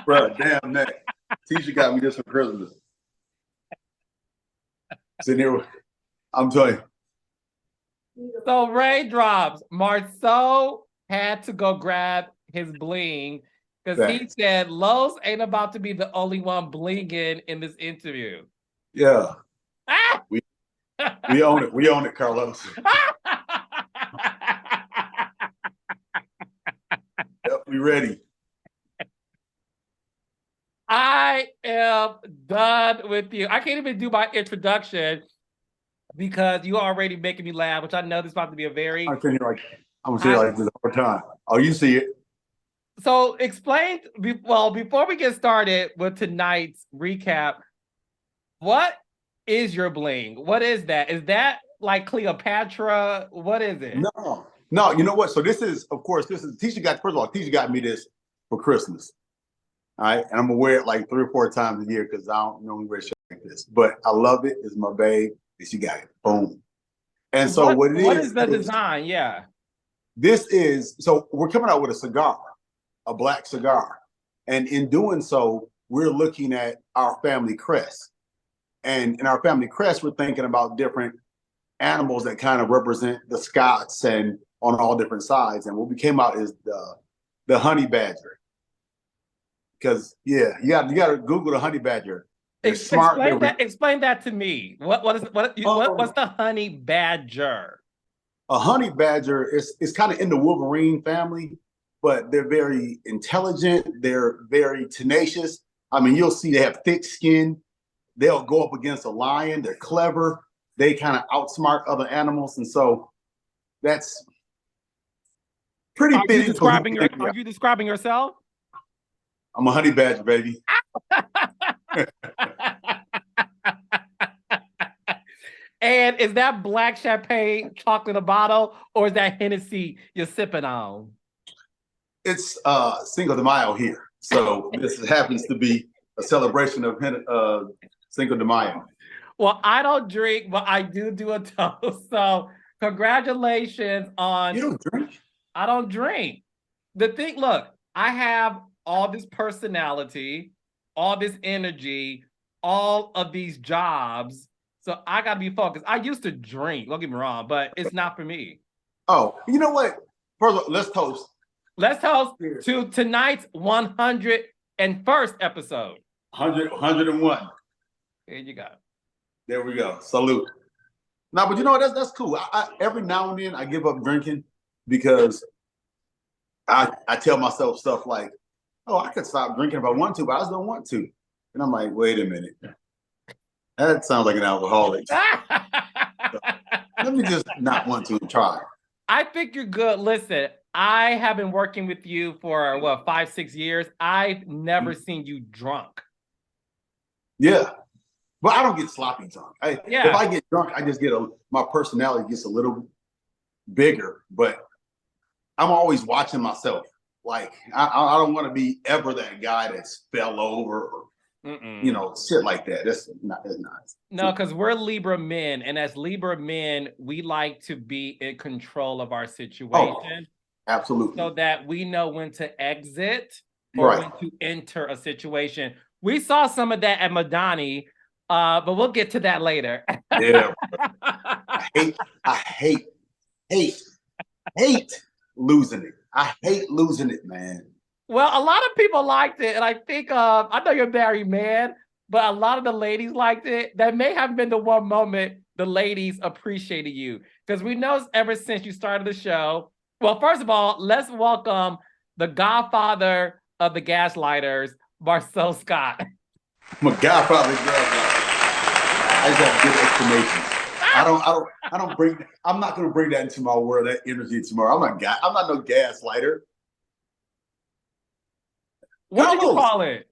Bro, damn that. Tisha got me this for Christmas. Sitting here, I'm telling you. So raindrops, Marsau had to go grab his bling because he said Los ain't about to be the only one blinging in this interview. Yeah. We own it. We own it, Carlos. Yep, we ready. I am done with you. I can't even do my introduction because you already making me laugh, which I know this is about to be a very... I'm gonna say like this all the time. Oh, you see it. So explain, well, before we get started with tonight's recap, what is your bling? What is that? Is that like Cleopatra? What is it? No, you know what? So this is, of course, Tisha got me this for Christmas. All right. And I'm gonna wear it like 3 or 4 times a year because I don't normally wear shit like this. But I love it. It's my babe. And she got it. Boom. And so what is the design? Yeah. This is, so we're coming out with a cigar, a black cigar. And in doing so, we're looking at our family crest. And in our family crest, we're thinking about different animals that kind of represent the Scots and on all different sides. And what we came out is the honey badger. Because you got to Google the honey badger. Explain that to me. What's the honey badger? A honey badger is kind of in the Wolverine family, but they're very intelligent. They're very tenacious. I mean, you'll see they have thick skin. They'll go up against a lion. They're clever. They kind of outsmart other animals, and so that's pretty fitting. Are you describing yourself? I'm a honey badger, baby. And is that black champagne chocolate in a bottle, or is that Hennessy you're sipping on? It's Cinco de Mayo here, so this happens to be a celebration of Cinco de Mayo. Well, I don't drink, but I do a toast. So congratulations on... You don't drink? I don't drink. The thing, look, I have all this personality, all this energy, all of these jobs. So I got to be focused. I used to drink, don't get me wrong, but it's not for me. Oh, you know what? First of all, let's toast. Let's toast to tonight's 101st episode. 101. There you go. There we go. Salute. No, but you know what? That's cool. I every now and then I give up drinking because I tell myself stuff like, oh, I could stop drinking if I want to, but I just don't want to. And I'm like, wait a minute. That sounds like an alcoholic. So, let me just not want to try. I think you're good. Listen, I have been working with you for, 5-6 years. I've never seen you drunk. Yeah. But I don't get sloppy drunk. If I get drunk, I just my personality gets a little bigger, but I'm always watching myself. Like, I don't want to be ever that guy that fell over or, shit like that. That's not. No, because we're Libra men. And as Libra men, we like to be in control of our situation. Oh, absolutely. So that we know when to exit or when to enter a situation. We saw some of that at Madani. But we'll get to that later. Yeah. I hate losing it. I hate losing it, man. Well, a lot of people liked it. And I think, I know you're a married man, but a lot of the ladies liked it. That may have been the one moment the ladies appreciated you. Because we know ever since you started the show. Well, first of all, let's welcome the godfather of the gaslighters, Marsau Scott. My godfather, I just have good explanations. I'm not gonna bring that into my world, that energy tomorrow. I'm not no gaslighter. What do you call it?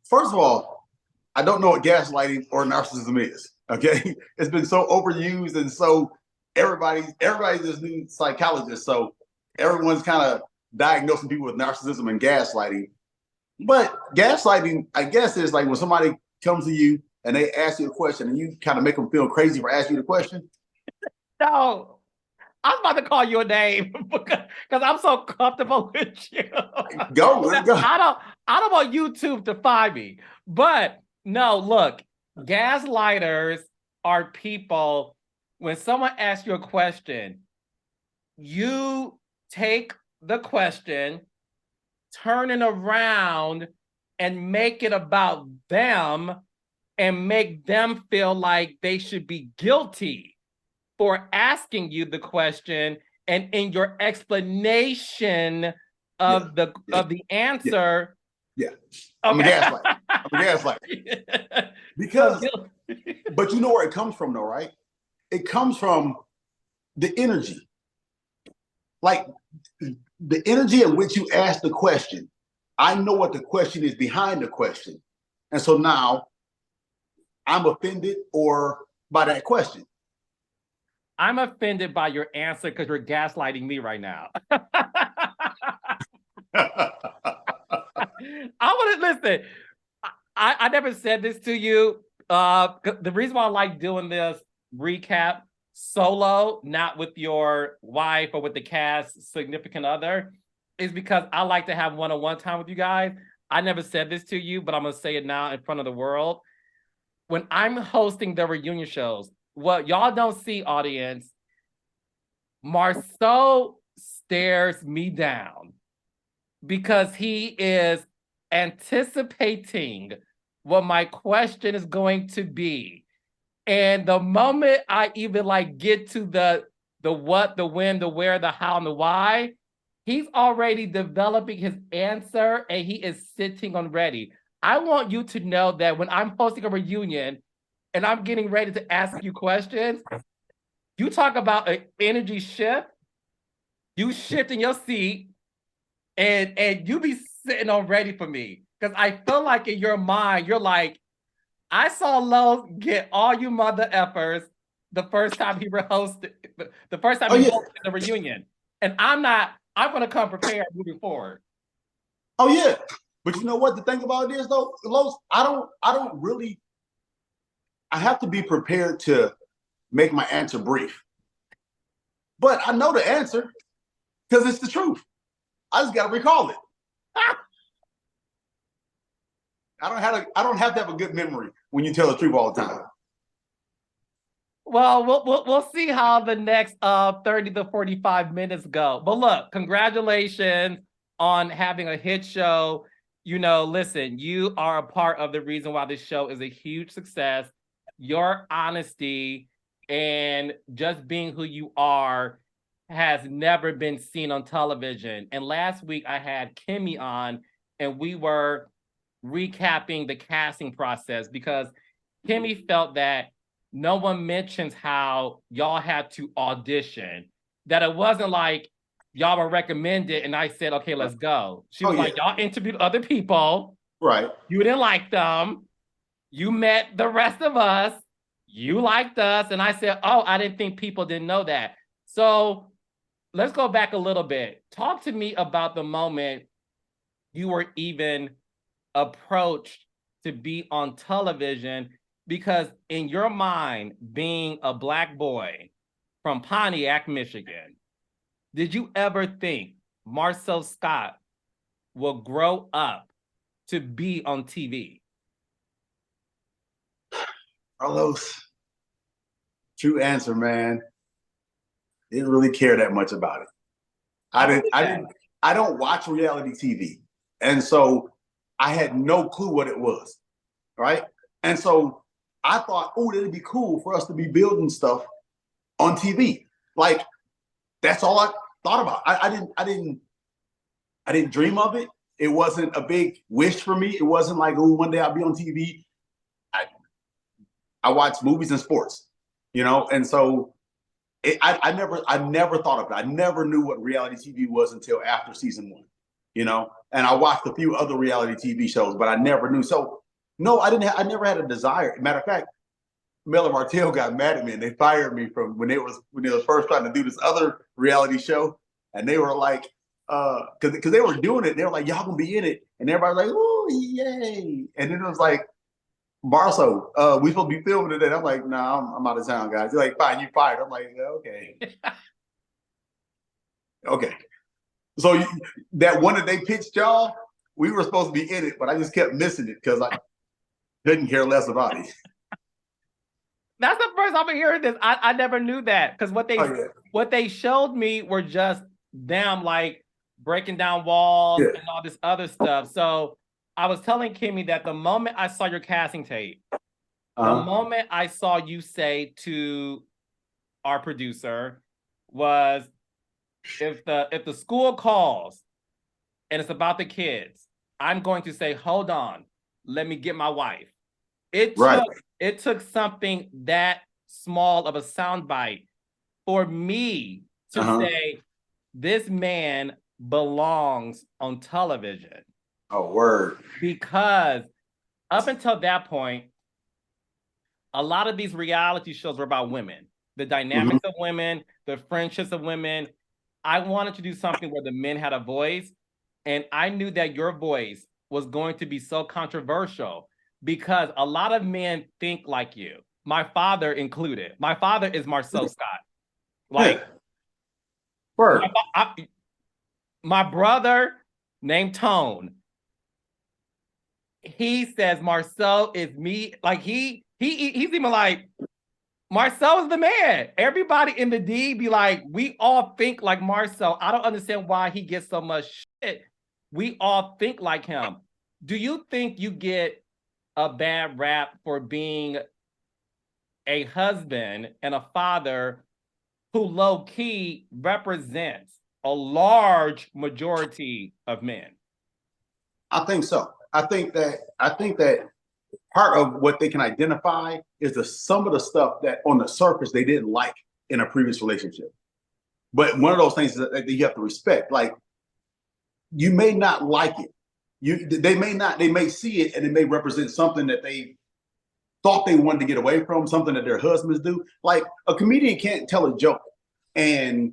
First of all, I don't know what gaslighting or narcissism is. Okay. It's been so overused, and so everybody's this new psychologist. So everyone's kind of diagnosing people with narcissism and gaslighting. But gaslighting, I guess, is like when somebody comes to you and they ask you a question and you kind of make them feel crazy for asking you the question. No, I was about to call you a name because I'm so comfortable with you. Go, let's go. I don't want YouTube to find me. But no, look, gaslighters are people, when someone asks you a question, you take the question, turn it around, and make it about them and make them feel like they should be guilty for asking you the question, and in your explanation of the answer. Yeah. Okay. I'm a gaslight. Because, but you know where it comes from though, right? It comes from the energy. Like the energy in which you ask the question. I know what the question is behind the question. And so now I'm offended or by that question. I'm offended by your answer because you're gaslighting me right now. I want to listen. I never said this to you. The reason why I like doing this recap solo, not with your wife or with the cast significant other, is because I like to have one-on-one time with you guys. I never said this to you, but I'm going to say it now in front of the world. When I'm hosting the reunion shows, what y'all don't see, audience, Marsau stares me down because he is anticipating what my question is going to be. And the moment I even like get to the what, the when, the where, the how, and the why, he's already developing his answer and he is sitting on ready. I want you to know that when I'm hosting a reunion and I'm getting ready to ask you questions, you talk about an energy shift, you shift in your seat, and you be sitting on ready for me. Because I feel like in your mind, you're like, I saw Lowe's get all you mother effers the first time he hosted, the first time he hosted the reunion. And I'm going to come prepared moving forward. Oh yeah. But you know what the thing about it is though, Lowe's, I don't really, I have to be prepared to make my answer brief. But I know the answer because it's the truth. I just got to recall it. I don't have to have a good memory when you tell the truth all the time. Well, we'll see how the next 30 to 45 minutes go. But look, congratulations on having a hit show. You know, listen, you are a part of the reason why this show is a huge success. Your honesty and just being who you are has never been seen on television. And last week I had Kimmy on and we were recapping the casting process because Kimmy felt that no one mentions how y'all had to audition, that it wasn't like y'all were recommended and I said, okay, let's go. She was like, y'all interviewed other people. Right. You didn't like them. You met the rest of us. You liked us. And I said, oh, I didn't think people didn't know that. So let's go back a little bit. Talk to me about the moment you were even approached to be on television, because in your mind, being a Black boy from Pontiac, Michigan, did you ever think Marsau Scott will grow up to be on TV? Carlos, true answer, man. Didn't really care that much about it. I don't watch reality TV. And so I had no clue what it was. Right. And so I thought, oh, it'd be cool for us to be building stuff on TV. Like, that's all I thought about. I didn't dream of it. It wasn't a big wish for me. It wasn't like, oh, one day I'll be on TV. I watch movies and sports, you know, and so I never thought of it. I never knew what reality TV was until after season 1, you know, and I watched a few other reality TV shows, but I never knew. So no, I never had a desire. Matter of fact, Melometer got mad at me and they fired me from when they was first trying to do this other reality show, and they were like, because they were doing it, they were like, y'all gonna be in it, and everybody was like, oh yay, and then it was like, Marsau, we supposed to be filming today. I'm like, nah, I'm out of town, guys. They're like, fine, you fired. I'm like, okay. Okay. So that one that they pitched y'all, we were supposed to be in it, but I just kept missing it because I couldn't care less about it. That's the first time I'm hearing this. I never knew that because what they showed me were just them like breaking down walls and all this other stuff. So I was telling Kimmy that the moment I saw your casting tape, the moment I saw you say to our producer was, if the school calls and it's about the kids, I'm going to say, hold on, let me get my wife. It took something that small of a soundbite for me to say, this man belongs on television. Oh, word. Because up until that point, a lot of these reality shows were about women, the dynamics of women, the friendships of women. I wanted to do something where the men had a voice, and I knew that your voice was going to be so controversial because a lot of men think like you, my father included. My father is Marsau Scott. Like, my brother named Tone, he says Marsau is me. Like, he's even like, Marsau is the man. Everybody in the D be like, we all think like Marsau. I don't understand why he gets so much shit. We all think like him. Do you think you get a bad rap for being a husband and a father who low-key represents a large majority of men? I think so. I think that part of what they can identify is some of the stuff that on the surface they didn't like in a previous relationship. But one of those things that you have to respect. Like, you may not like it. They may see it and it may represent something that they thought they wanted to get away from, something that their husbands do. Like, a comedian can't tell a joke and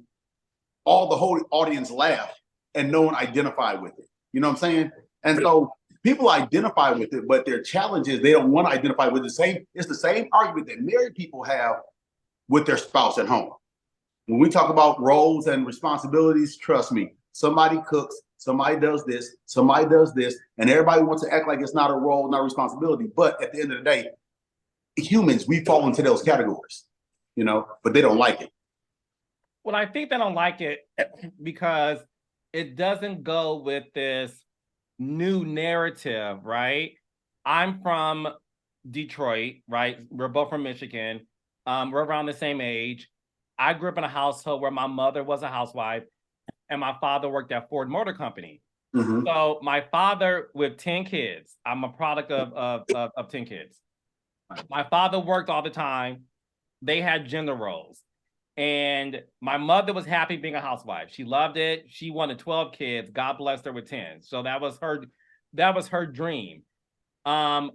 all the whole audience laugh and no one identify with it. You know what I'm saying? And so people identify with it, but their challenge is they don't want to identify with the it's the same argument that married people have with their spouse at home. When we talk about roles and responsibilities, trust me, somebody cooks, somebody does this, and everybody wants to act like it's not a role, not a responsibility. But at the end of the day, humans, we fall into those categories, but they don't like it. Well, I think they don't like it because it doesn't go with this new narrative, right? I'm from Detroit, right? We're both from Michigan. We're around the same age. I grew up in a household where my mother was a housewife and my father worked at Ford Motor Company. So my father with 10 kids, I'm a product of 10 kids. My father worked all the time. They had gender roles. And my mother was happy being a housewife. She loved it. She wanted 12 kids. God blessed her with 10. So that was her dream. My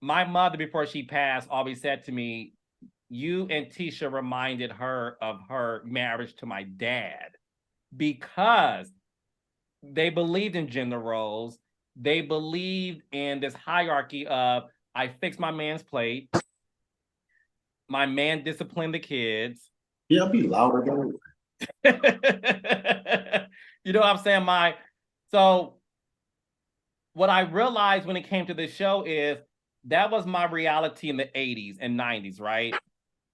mother, before she passed, always said to me, you and Tisha reminded her of her marriage to my dad, because they believed in gender roles. They believed in this hierarchy of, I fixed my man's plate. My man disciplined the kids. Yeah, be louder. You know what I'm saying? So what I realized when it came to this show is that was my reality in the 80s and 90s, right?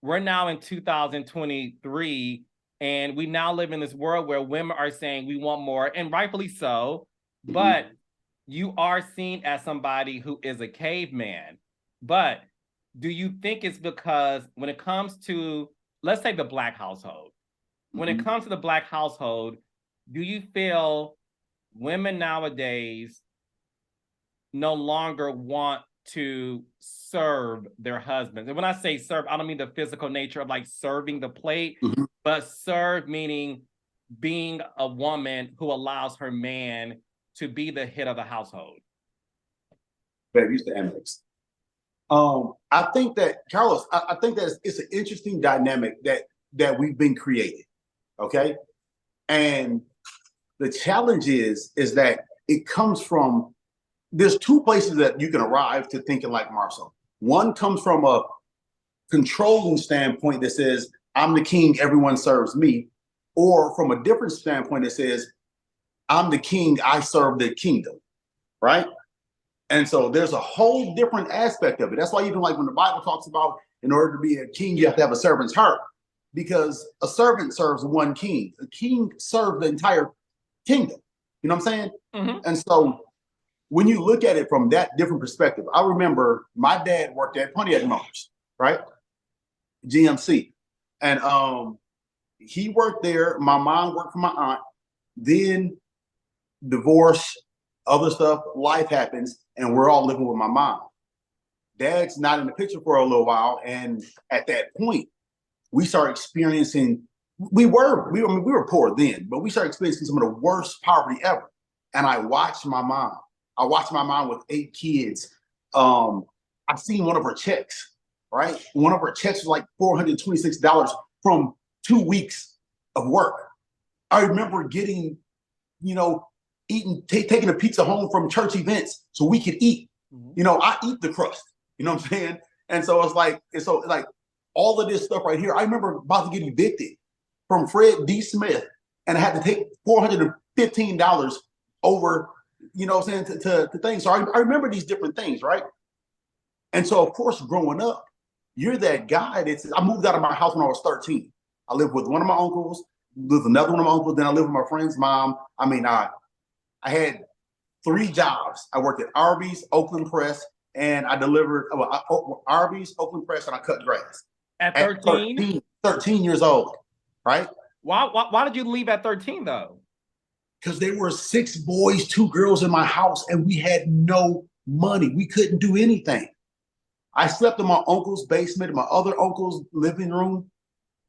We're now in 2023, and we now live in this world where women are saying we want more, and rightfully so, but you are seen as somebody who is a caveman. But do you think it's because when it comes to, let's say, the Black household, when it comes to the Black household, do you feel women nowadays no longer want to serve their husbands? And when I say serve, I don't mean the physical nature of like serving the plate, but serve meaning being a woman who allows her man to be the head of the household. Baby, used to Amex. I think that, Carlos, I think that it's an interesting dynamic that we've been creating, okay? And the challenge is that it comes from, there's two places that you can arrive to thinking like Marsau. One comes from a controlling standpoint that says, I'm the king, everyone serves me. or from a different standpoint that says, I'm the king, I serve the kingdom, right? And so there's a whole different aspect of it. That's why even like when the Bible talks about in order to be a king, you have to have a servant's heart, because a servant serves one king. A king served the entire kingdom. You know what I'm saying? Mm-hmm. And so when you look at it from that different perspective, I remember my dad worked at Pontiac Motors, right? GMC. And he worked there. My mom worked for my aunt. Then divorce, other stuff, life happens, and we're all living with my mom. Dad's not in the picture for a little while. And at that point, we started experiencing, we were poor then, but we started experiencing some of the worst poverty ever. And I watched my mom. I watched my mom with 8 kids. I seen one of her checks, right? One of her checks was like $426 from 2 weeks of work. I remember getting, taking a pizza home from church events so we could eat. Mm-hmm. I eat the crust. You know what I'm saying? And so it's like all of this stuff right here. I remember about to get evicted from Fred D. Smith, and I had to take $415 over, to things. So I remember these different things, right? And so, of course, growing up, you're that guy I moved out of my house when I was 13. I lived with one of my uncles, lived with another one of my uncles, then I lived with my friend's mom. I mean, I had 3 jobs. I worked at Arby's, Oakland Press, and I delivered Arby's, Oakland Press, and I cut grass. At 13? 13 years old, right? Why did you leave at 13, though? Because there were 6 boys, 2 girls in my house, and we had no money. We couldn't do anything. I slept in my uncle's basement, in my other uncle's living room,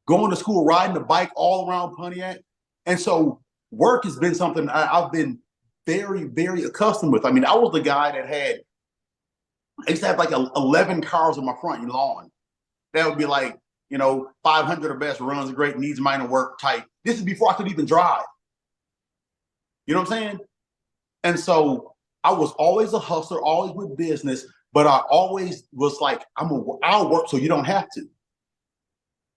going to school, riding the bike all around Pontiac. And so work has been something I've been very, very accustomed with. I mean, I was the guy that I used to have like 11 cars on my front lawn. That would be like, 500 or best, runs great, needs minor work type. This is before I could even drive. You know what I'm saying? And so I was always a hustler, always with business, but I always was like, I'll work so you don't have to.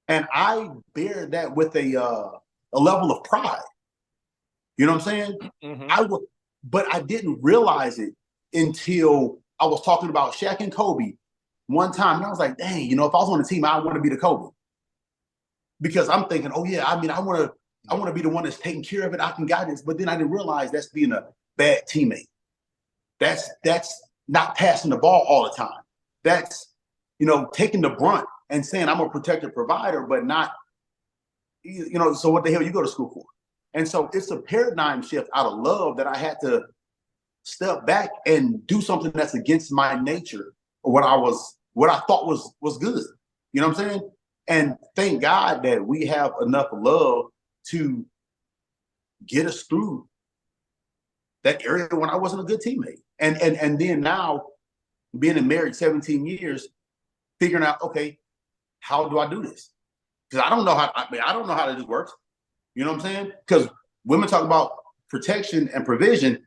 And I bear that with a level of pride. You know what I'm saying? Mm-hmm. But I didn't realize it until I was talking about Shaq and Kobe one time. And I was like, dang, if I was on the team, I want to be the Kobe. Because I'm thinking, oh yeah, I want to be the one that's taking care of it. I can guide this. But then I didn't realize that's being a bad teammate. That's not passing the ball all the time. That's, taking the brunt and saying I'm a protector provider, but not, so what the hell you go to school for? And so it's a paradigm shift out of love that I had to step back and do something that's against my nature, or what I thought was good. You know what I'm saying? And thank God that we have enough love to get us through that area when I wasn't a good teammate. And then now, being married 17 years, figuring out, okay, how do I do this? Because I don't know how this works. You know what I'm saying? Because women talk about protection and provision.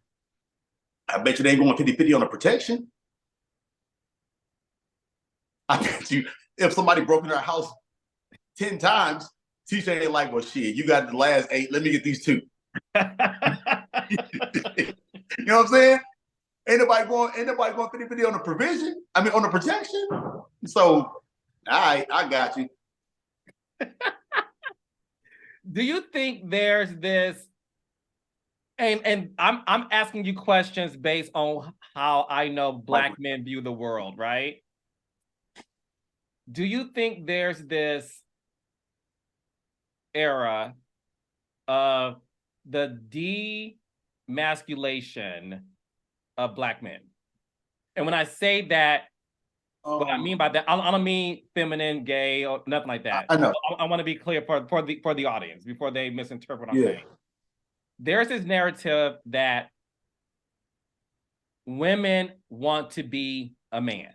I bet you they ain't going 50-50 on the protection. I bet you if somebody broke into our house 10 times, Tisha ain't like, well, shit, you got the last 8. Let me get these 2. You know what I'm saying? Ain't nobody going 50-50 on the provision. I mean, on the protection. So, all right, I got you. Do you think there's this, and I'm asking you questions based on how I know Black men view the world, right? Do you think there's this era of the demasculation of Black men? And when I say that, what I mean by that, I don't mean feminine, gay, or nothing like that. I know. I want to be clear for the audience before they misinterpret what I'm saying. There's this narrative that women want to be a man,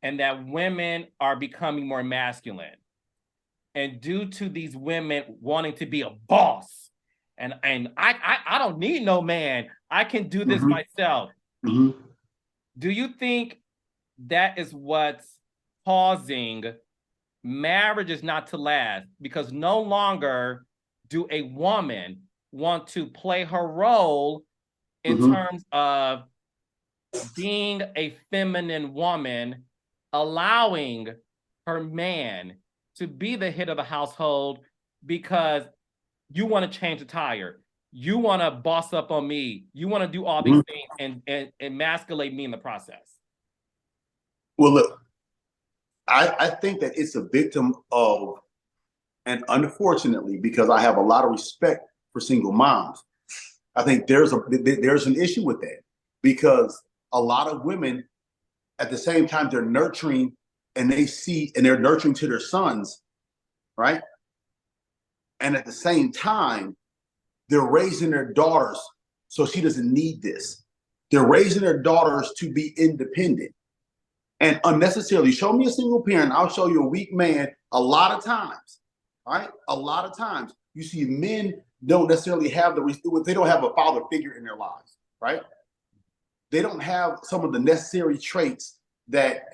and that women are becoming more masculine. And due to these women wanting to be a boss, and I don't need no man, I can do this myself. Mm-hmm. Do you think that is what's causing marriages not to last? Because no longer do a woman want to play her role in terms of being a feminine woman, allowing her man to be the head of the household because you want to change the tire, you want to boss up on me, you want to do all these things and emasculate me in the process? Well, look, I think that it's a victim of, and unfortunately, because I have a lot of respect for single moms, I think there's an issue with that, because a lot of women, at the same time, they're nurturing and they're nurturing to their sons, right? And at the same time, they're raising their daughters so she doesn't need this. They're raising their daughters to be independent. And unnecessarily, show me a single parent, I'll show you a weak man a lot of times, right? A lot of times. You see men don't necessarily have they don't have a father figure in their lives, right? They don't have some of the necessary traits that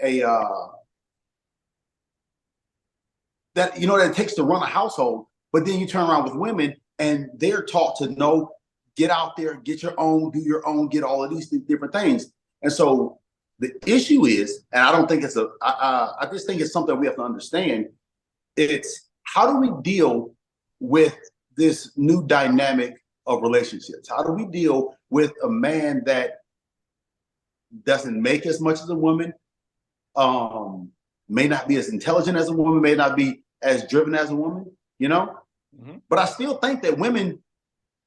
that it takes to run a household. But then you turn around with women and they're taught to know, get out there, get your own, do your own, get all of these different things. And so the issue is, and I don't think it's I just think it's something we have to understand. It's how do we deal with this new dynamic of relationships? How do we deal with a man that doesn't make as much as a woman, may not be as intelligent as a woman, may not be as driven as a woman, But I still think that women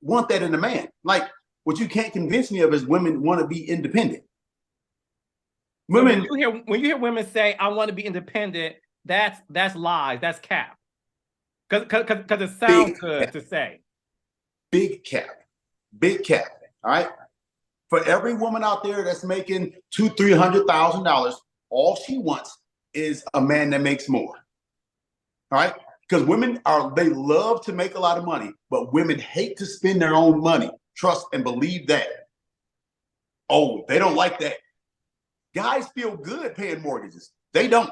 want that in a man. Like, what you can't convince me of is women want to be independent. Women, when you hear women say, "I want to be independent," that's lies. That's cap. Because it sounds good to say. Big cap. All right. For every woman out there that's making $200,000-$300,000, all she wants is a man that makes more. All right. Because they love to make a lot of money, but women hate to spend their own money. Trust and believe that. Oh, they don't like that. Guys feel good paying mortgages. They don't.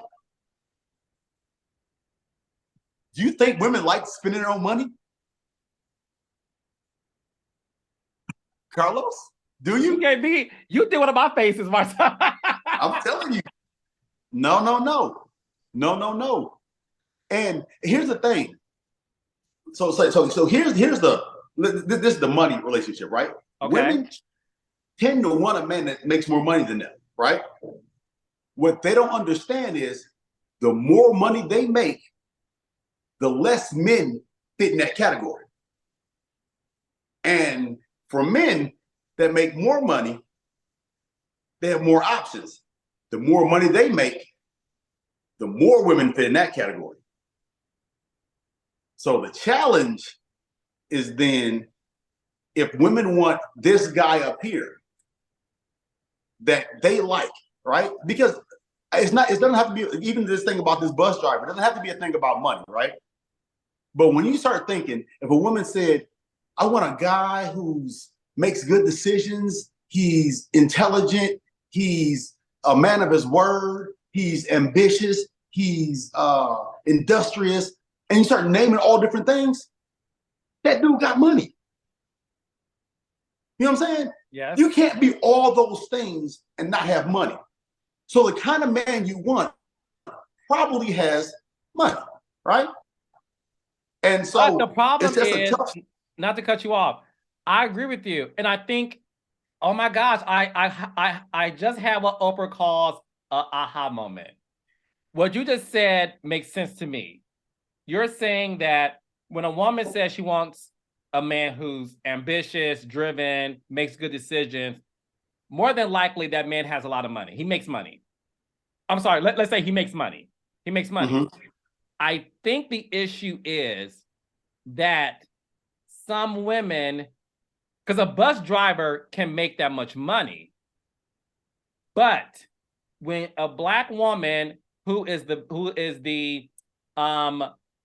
Do you think women like spending their own money? Carlos, do you? You did one of my faces, Marsau. I'm telling you. No. And here's the thing. So here's this is the money relationship, right? Okay. Women tend to want a man that makes more money than them, right? What they don't understand is the more money they make, the less men fit in that category. And for men that make more money, they have more options. The more money they make, the more women fit in that category. So the challenge is then, if women want this guy up here that they like, right? Because it doesn't have to be, even this thing about this bus driver, it doesn't have to be a thing about money, right? But when you start thinking, if a woman said, I want a guy who makes good decisions, he's intelligent, he's a man of his word, he's ambitious, he's industrious, and you start naming all different things, that dude got money. You know what I'm saying? Yes. You can't be all those things and not have money. So the kind of man you want probably has money, right? And so but the problem is, tough... not to cut you off, I agree with you. And I think, oh my gosh, I just have what Oprah calls an aha moment. What you just said makes sense to me. You're saying that when a woman says she wants a man who's ambitious, driven, makes good decisions, more than likely that man has a lot of money. He makes money. I'm sorry, let's say he makes money. He makes money. Mm-hmm. I think the issue is that some women, because a bus driver can make that much money, but when a Black woman who is the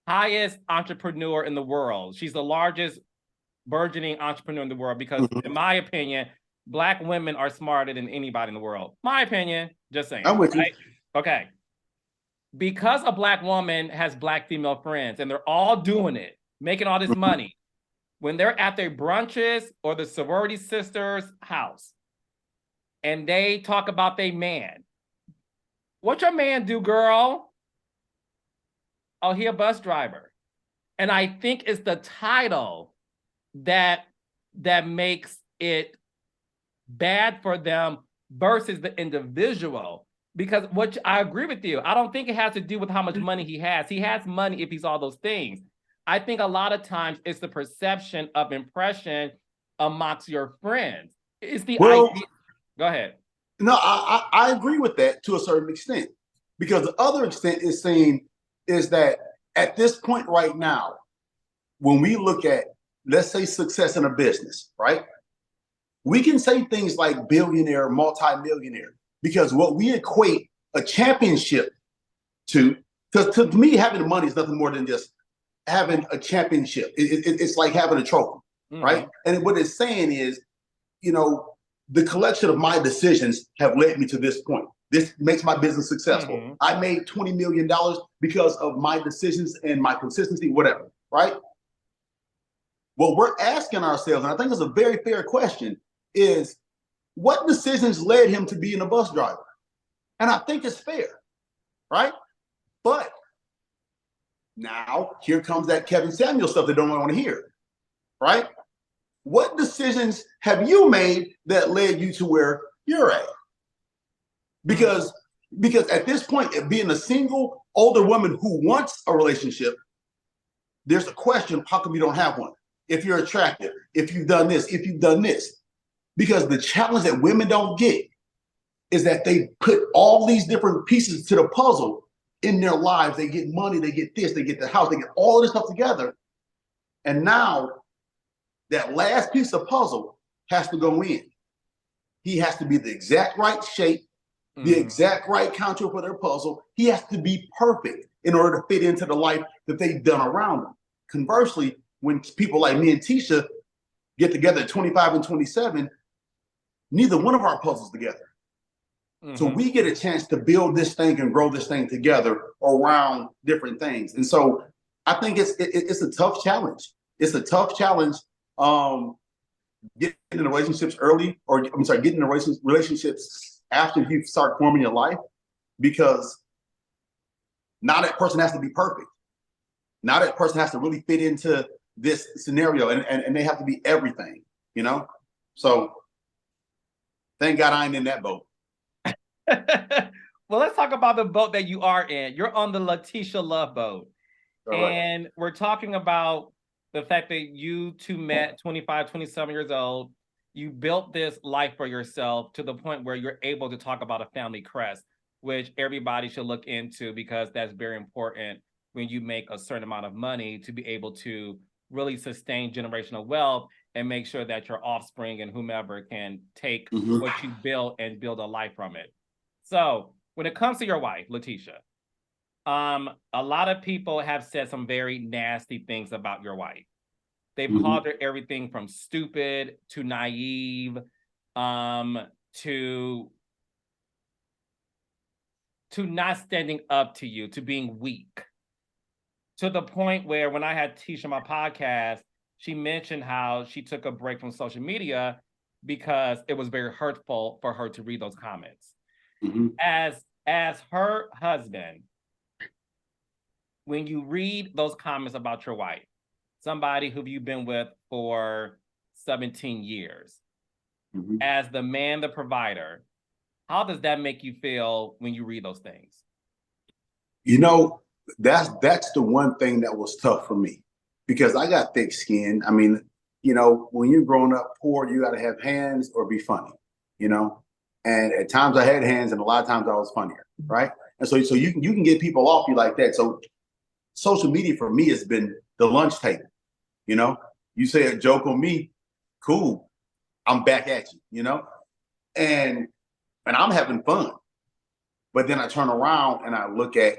highest entrepreneur in the world, she's the largest burgeoning entrepreneur in the world, because in my opinion, Black women are smarter than anybody in the world. My opinion, just saying. I'm with you. Okay. Because a Black woman has Black female friends and they're all doing it, making all this money, when they're at their brunches or the sorority sister's house and they talk about their man. What your man do, girl? Oh, he a bus driver. And I think it's the title that makes it bad for them versus the individual. Because I agree with you. I don't think it has to do with how much money he has. He has money if he's all those things. I think a lot of times it's the perception of impression amongst your friends. It's the idea. Go ahead. No, I agree with that to a certain extent. Because the other extent is saying is that at this point right now, when we look at, let's say, success in a business, right? We can say things like billionaire, multimillionaire, because what we equate a championship to, because to me, having money is nothing more than just having a championship. It's like having a trophy, right? And what it's saying is, you know, the collection of my decisions have led me to this point. This makes my business successful. I made $20 million because of my decisions and my consistency, whatever, right? What we're asking ourselves, and I think it's a very fair question, is what decisions led him to being a bus driver? And I think it's fair, right? But now here comes that Kevin Samuel stuff they don't want to hear, right? What decisions have you made that led you to where you're at? Because at this point, being a single older woman who wants a relationship, there's a question, how come you don't have one? If you're attractive, if you've done this, if you've done this. Because the challenge that women don't get is that they put all these different pieces to the puzzle in their lives. They get money, they get this, they get the house, they get all of this stuff together. And now that last piece of puzzle has to go in. He has to be the exact right shape, the exact right contour for their puzzle. He has to be perfect in order to fit into the life that they've done around them. Conversely, when people like me and Tisha get together at 25 and 27, neither one of our puzzles together. So we get a chance to build this thing and grow this thing together around different things. And so I think it's a tough challenge. It's a tough challenge getting in relationships early, or I'm sorry, getting in relationships after you start forming your life, because now that person has to be perfect. Now that person has to really fit into this scenario, and they have to be everything, you know? So thank God I ain't in that boat. Well, let's talk about the boat that you are in. You're on the Tisha Love boat. And we're talking about the fact that you two met 25, 27 years old. You built this life for yourself to the point where you're able to talk about a family crest, which everybody should look into, because that's very important when you make a certain amount of money to be able to really sustain generational wealth and make sure that your offspring and whomever can take what you built and build a life from it. So when it comes to your wife, Tisha, a lot of people have said some very nasty things about your wife. They've called her everything from stupid to naive, to not standing up to you, to being weak. To the point where when I had Tisha on my podcast, she mentioned how she took a break from social media because it was very hurtful for her to read those comments. As her husband, when you read those comments about your wife, somebody who you've been with for 17 years, as the man, the provider, how does that make you feel when you read those things? You know, that's the one thing that was tough for me, because I got thick skin. I mean, you know, when you're growing up poor, you got to have hands or be funny, you know? And at times I had hands, and a lot of times I was funnier, right? And so you can get people off you like that. So social media for me has been the lunch table, you know? You say a joke on me, cool, I'm back at you, you know? And I'm having fun. But then I turn around and I look at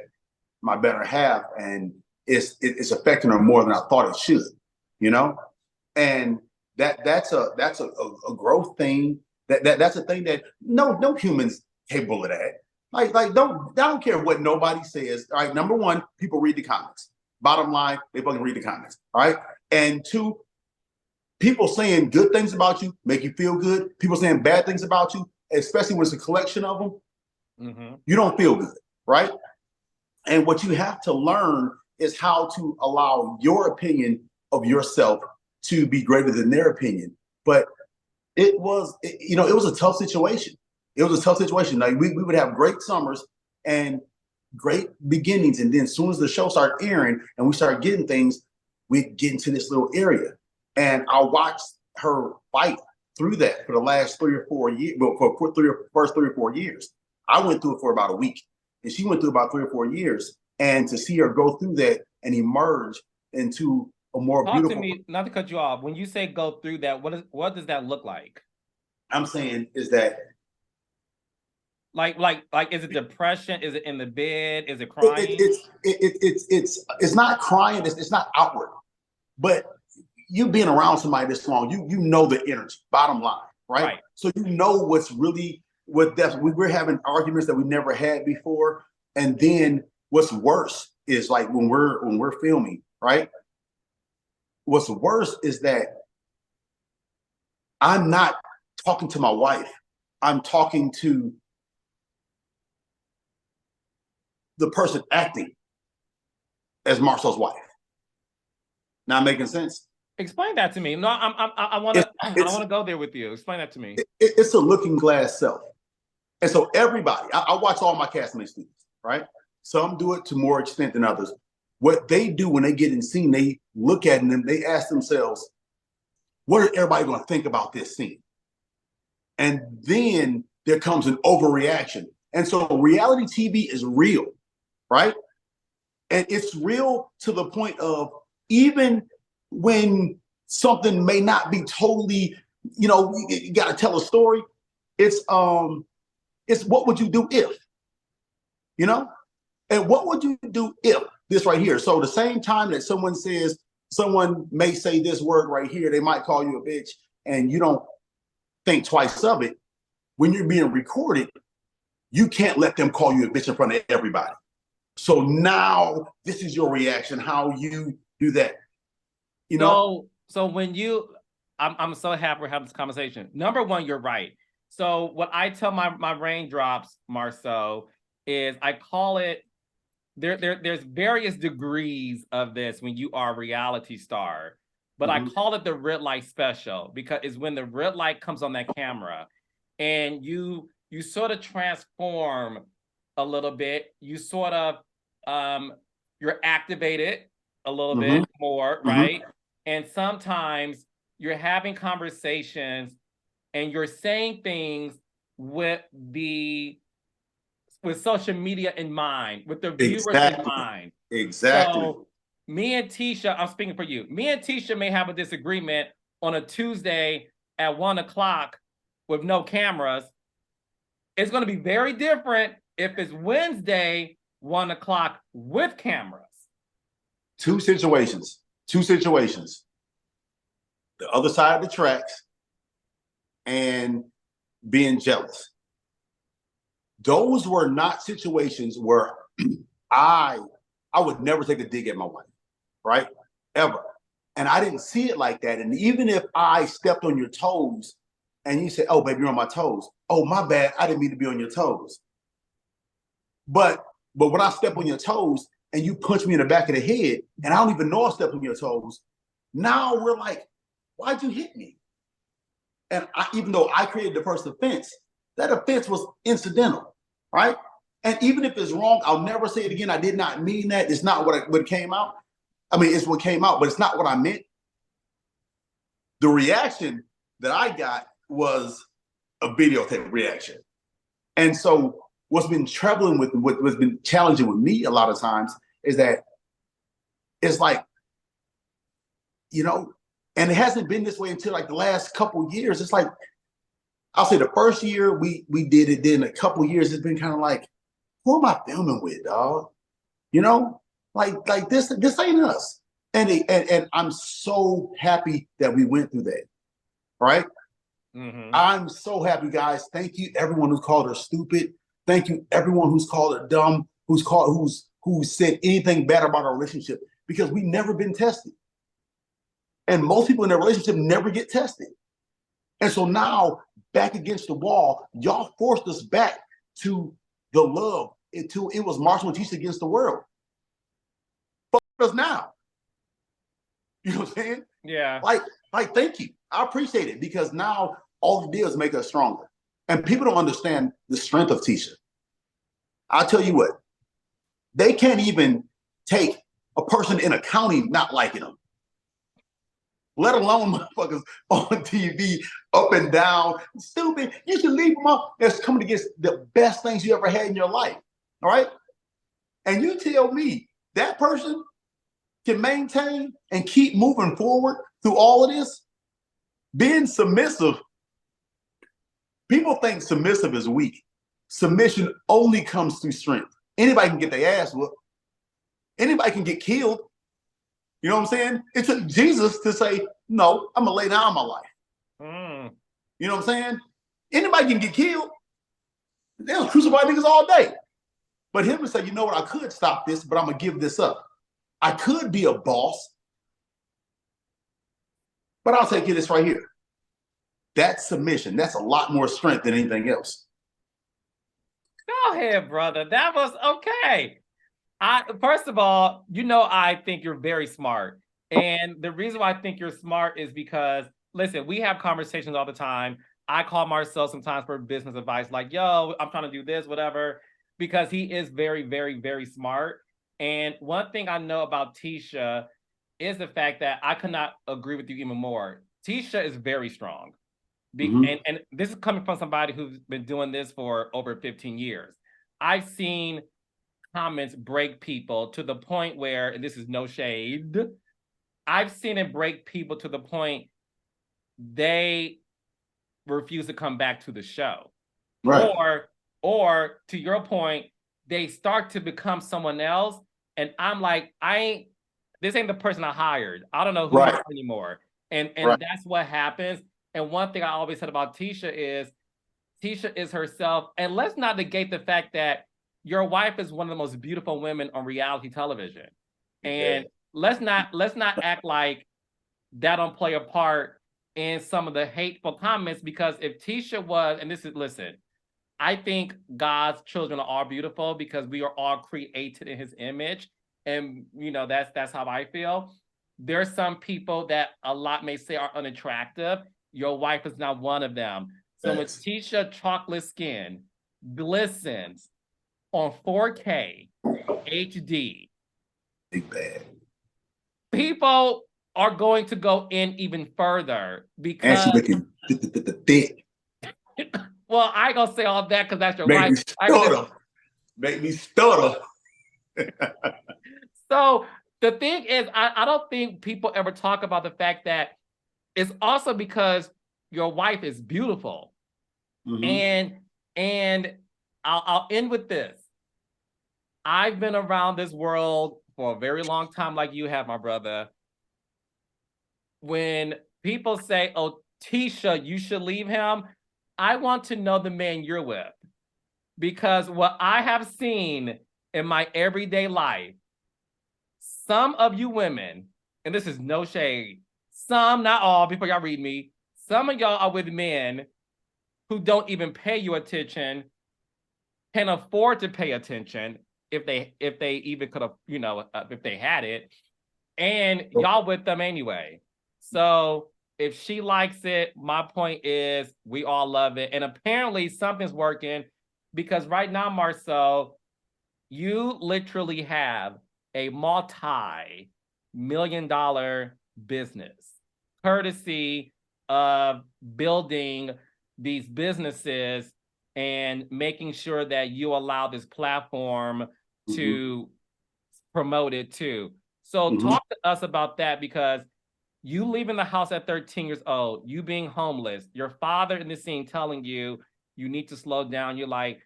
my better half, and it's affecting her more than I thought it should, you know? And that's a growth thing. That's a thing that no human's capable of that. I don't care what nobody says. All right, number one, people read the comments. Bottom line, they fucking read the comments. All right. And two, people saying good things about you make you feel good. People saying bad things about you, especially when it's a collection of them, you don't feel good, right? And what you have to learn is how to allow your opinion of yourself to be greater than their opinion. But it was a tough situation. It was a tough situation. Like we would have great summers and great beginnings. And then as soon as the show started airing and we started getting things, we'd get into this little area. And I watched her fight through that for the last 3 or 4 years, well, for first 3 or 4 years. I went through it for about a week, and she went through about 3 or 4 years. And to see her go through that and emerge into a more beautiful. Talk to me, not to cut you off. When you say go through that, what does that look like? I'm saying is that like is it depression? Is it in the bed? Is it crying? It's not crying. It's not outward, but you being around somebody this long, you know the energy. Bottom line, right? So you know what's really we're having arguments that we never had before, and then what's worse is like when we're filming, right? What's worse is that I'm not talking to my wife. I'm talking to the person acting as Marsau's wife. Not making sense? Explain that to me. No, I want to go there with you. Explain that to me. It's a looking glass self. And so everybody, I watch all my castmate students, right? Some do it to more extent than others. What they do when they get in scene, they look at it and they ask themselves, what is everybody going to think about this scene? And then there comes an overreaction. And so reality TV is real, right? And it's real to the point of even when something may not be totally, you got to tell a story. It's what would you do if, and what would you do if this right here? So the same time that someone may say this word right here, they might call you a bitch and you don't think twice of it. When you're being recorded, you can't let them call you a bitch in front of everybody. So now this is your reaction, how you do that. So when I'm so happy we're having this conversation. Number one, you're right. So what I tell my raindrops, Marsau, is I call it, there's various degrees of this when you are a reality star, but I call it the red light special because it's when the red light comes on that camera and you sort of transform a little bit. You sort of, you're activated a little bit more, right? And sometimes you're having conversations and you're saying things with social media in mind, with the viewers in mind. Exactly. So me and Tisha, I'm speaking for you. Me and Tisha may have a disagreement on a Tuesday at 1 o'clock with no cameras. It's going to be very different if it's Wednesday, 1 o'clock with cameras. Two situations. The other side of the tracks and being jealous. Those were not situations where I would never take a dig at my wife, right? Ever. And I didn't see it like that. And even if I stepped on your toes and you said, oh, baby, you're on my toes. Oh, my bad. I didn't mean to be on your toes. But when I step on your toes and you punch me in the back of the head and I don't even know I stepped on your toes, now we're like, why'd you hit me? And even though I created the first offense, that offense was incidental, right? And even if it's wrong, I'll never say it again. I did not mean that. It's not what came out. I mean, it's what came out, but it's not what I meant. The reaction that I got was a videotape reaction. And so what's been troubling what's been challenging with me a lot of times is that it's like, and it hasn't been this way until like the last couple of years. It's like, I'll say the first year we did it, then a couple of years it's been kind of like, who am I filming with, dog? Like this ain't us. And I'm so happy that we went through that, right? I'm so happy, guys. Thank you, everyone who's called her stupid. Thank you, everyone who's called her dumb, who said anything bad about our relationship, because we've never been tested. And most people in their relationship never get tested. And so now, back against the wall, y'all forced us back to the love. It was Marsau and Tisha against the world. Fuck us now. You know what I'm saying? Yeah. Like, thank you. I appreciate it, because now all it did is make us stronger. And people don't understand the strength of Tisha. I'll tell you what, they can't even take a person in a county not liking them, let alone motherfuckers on TV, up and down, stupid. You should leave them up. That's coming against the best things you ever had in your life. All right? And you tell me that person can maintain and keep moving forward through all of this, being submissive. People think submissive is weak. Submission only comes through strength. Anybody can get their ass whooped. Anybody can get killed. You know what I'm saying? It took Jesus to say, no, I'm going to lay down my life. You know what I'm saying? Anybody can get killed. They'll crucify niggas all day. But him to say, you know what, I could stop this, but I'm going to give this up. I could be a boss, but I'll take you this right here. That's submission. That's a lot more strength than anything else. Go ahead, brother. That was okay. First of all, I think you're very smart. And the reason why I think you're smart is because, listen, we have conversations all the time. I call Marcel sometimes for business advice, like, yo, I'm trying to do this, whatever, because he is very, very, very smart. And one thing I know about Tisha is the fact that I could not agree with you even more. Tisha is very strong. And this is coming from somebody who's been doing this for over 15 years. I've seen comments break people to the point where, and this is no shade, I've seen it break people to the point they refuse to come back to the show. Right. Or to your point, they start to become someone else. And I'm like, this ain't the person I hired. I don't know who you are anymore. And that's what happens. And one thing I always said about Tisha is herself. And let's not negate the fact that your wife is one of the most beautiful women on reality television. And let's not act like that don't play a part in some of the hateful comments, because if Tisha was, and listen, I think God's children are all beautiful because we are all created in his image. And, that's how I feel. There's some people that a lot may say are unattractive. Your wife is not one of them. So when Tisha chocolate skin glistens on 4K HD, big bad, people are going to go in even further because. And she's looking thick. Well, I ain't gonna say all that because that's your Make wife. Make me stutter. So the thing is, I don't think people ever talk about the fact that it's also because your wife is beautiful. And I'll end with this. I've been around this world for a very long time, like you have, my brother. When people say, oh, Tisha, you should leave him, I want to know the man you're with. Because what I have seen in my everyday life, some of you women, and this is no shade, some, not all, before y'all read me, some of y'all are with men who don't even pay you attention, can afford to pay attention if they even could have, if they had it, and y'all with them anyway. So if she likes it, my point is we all love it. And apparently something's working, because right now, Marsau, you literally have a multi-million-dollar business, courtesy of building these businesses and making sure that you allow this platform to promote it too. So talk to us about that, because you leaving the house at 13 years old, you being homeless, your father in the scene telling you need to slow down. You're like,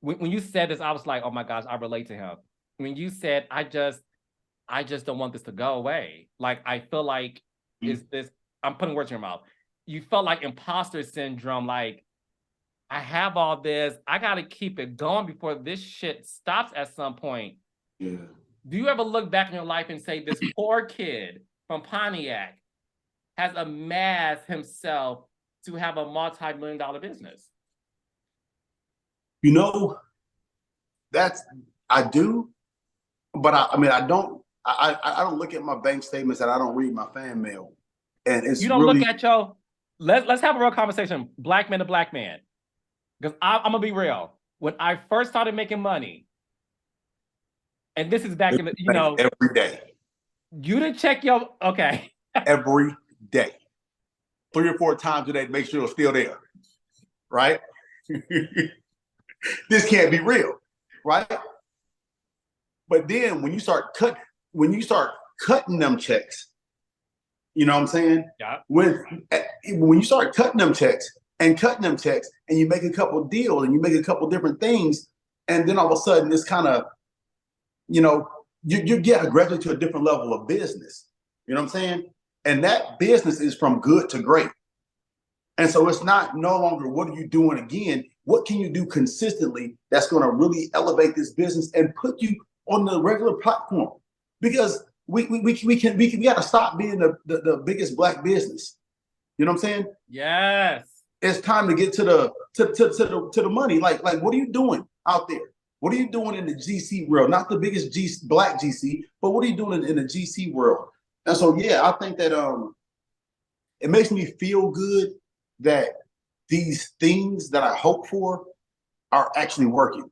when you said this, I was like, oh my gosh, I relate to him. When you said, I just don't want this to go away. Like, I feel like I'm putting words in your mouth. You felt like imposter syndrome. Like, I have all this, I got to keep it going before this shit stops at some point. Yeah. Do you ever look back in your life and say, this poor kid from Pontiac has amassed himself to have a multi-million-dollar business? You know, I do, but I mean, I don't look at my bank statements and I don't read my fan mail. And it's You don't really, look at your, let's have a real conversation, black man to black man. Because I'm gonna be real. When I first started making money, and this is back in the, every day. You didn't check your, okay. Every day. 3 or 4 times a day to make sure it's still there. Right? This can't be real, right? But then when you start cutting them checks, you know what I'm saying? Yeah. When you start cutting them checks and you make a couple deals and you make a couple different things, and then all of a sudden it's kind of, you get gradually to a different level of business. You know what I'm saying? And that business is from good to great. And so it's not no longer what are you doing again? What can you do consistently that's going to really elevate this business and put you on the regular platform? Because we got to stop being the biggest black business. You know what I'm saying? Yes. It's time to get to the money. Like what are you doing out there? What are you doing in the GC world? Not the biggest black GC, but what are you doing in the GC world? And so yeah, I think that it makes me feel good that these things that I hope for are actually working.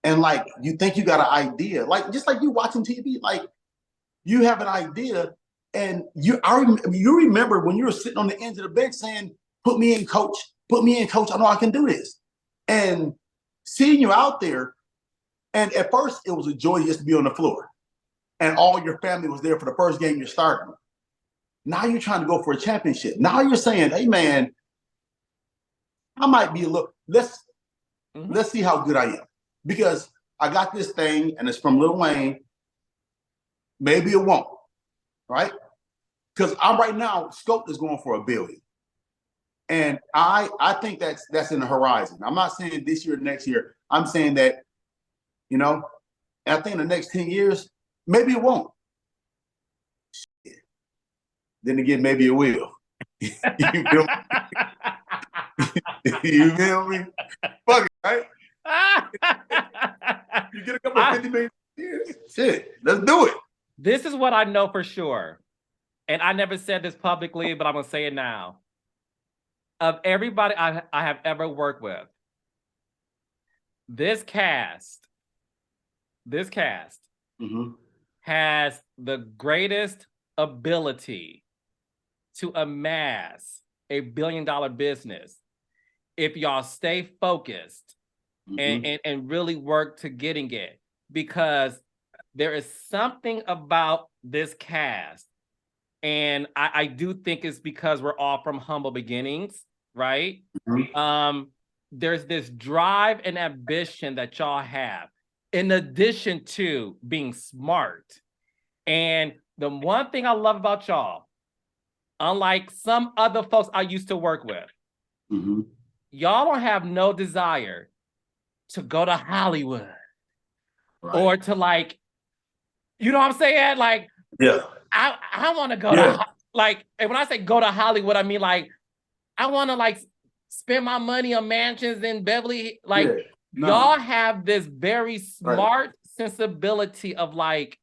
And like, you think you got an idea, like just like you watching TV, like you have an idea, and you remember when you were sitting on the end of the bench saying, "Put me in, coach. Put me in, coach. I know I can do this." And seeing you out there, and at first it was a joy just to be on the floor, and all your family was there for the first game you're starting. Now you're trying to go for a championship. Now you're saying, "Hey man, I might be a little. Let's see how good I am, because I got this thing and it's from Lil Wayne. Maybe it won't, right? Because I'm right now, Scope is going for $1 billion, and I think that's in the horizon. I'm not saying this year, next year. I'm saying that, I think in the next 10 years, maybe it won't. Shit. Then again, maybe it will. You feel me? You feel me? Fuck it, right? You get a couple of 50 million years. Shit, let's do it. This is what I know for sure. And I never said this publicly, but I'm going to say it now. Of everybody I have ever worked with, this cast has the greatest ability to amass $1 billion business if y'all stay focused and really work to getting it. Because there is something about this cast, and I do think it's because we're all from humble beginnings, right? There's this drive and ambition that y'all have, in addition to being smart. And the one thing I love about y'all, unlike some other folks I used to work with, y'all don't have no desire to go to Hollywood, right, or to like, you know what I'm saying? Like, yeah, I want to go to, like, and when I say go to Hollywood, I mean like, I want to like spend my money on mansions in Beverly. Like, y'all have this very smart sensibility of like,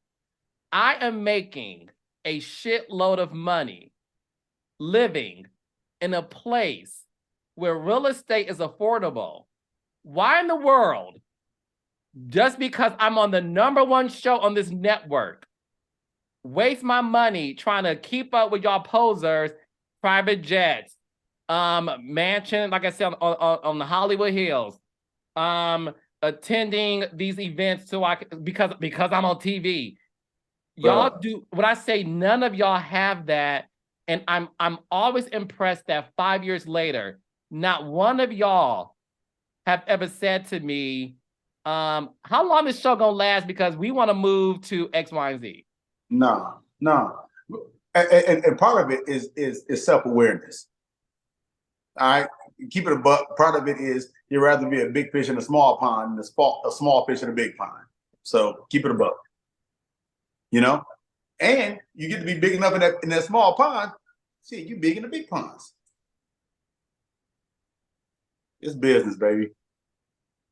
I am making a shitload of money living in a place where real estate is affordable. Why in the world, just because I'm on the #1 show on this network, waste my money trying to keep up with y'all posers, private jets, mansion, like I said, on the Hollywood Hills, attending these events because I'm on TV. Y'all do, when I say none of y'all have that, and I'm always impressed that 5 years later, not one of y'all have ever said to me, how long this show gonna last because we want to move to X, Y, and Z? No. And part of it is self-awareness. All right, keep it a buck. Part of it is you'd rather be a big fish in a small pond than a small fish in a big pond. So keep it a buck. And you get to be big enough in that small pond Shit, you big in the big ponds. It's business, baby.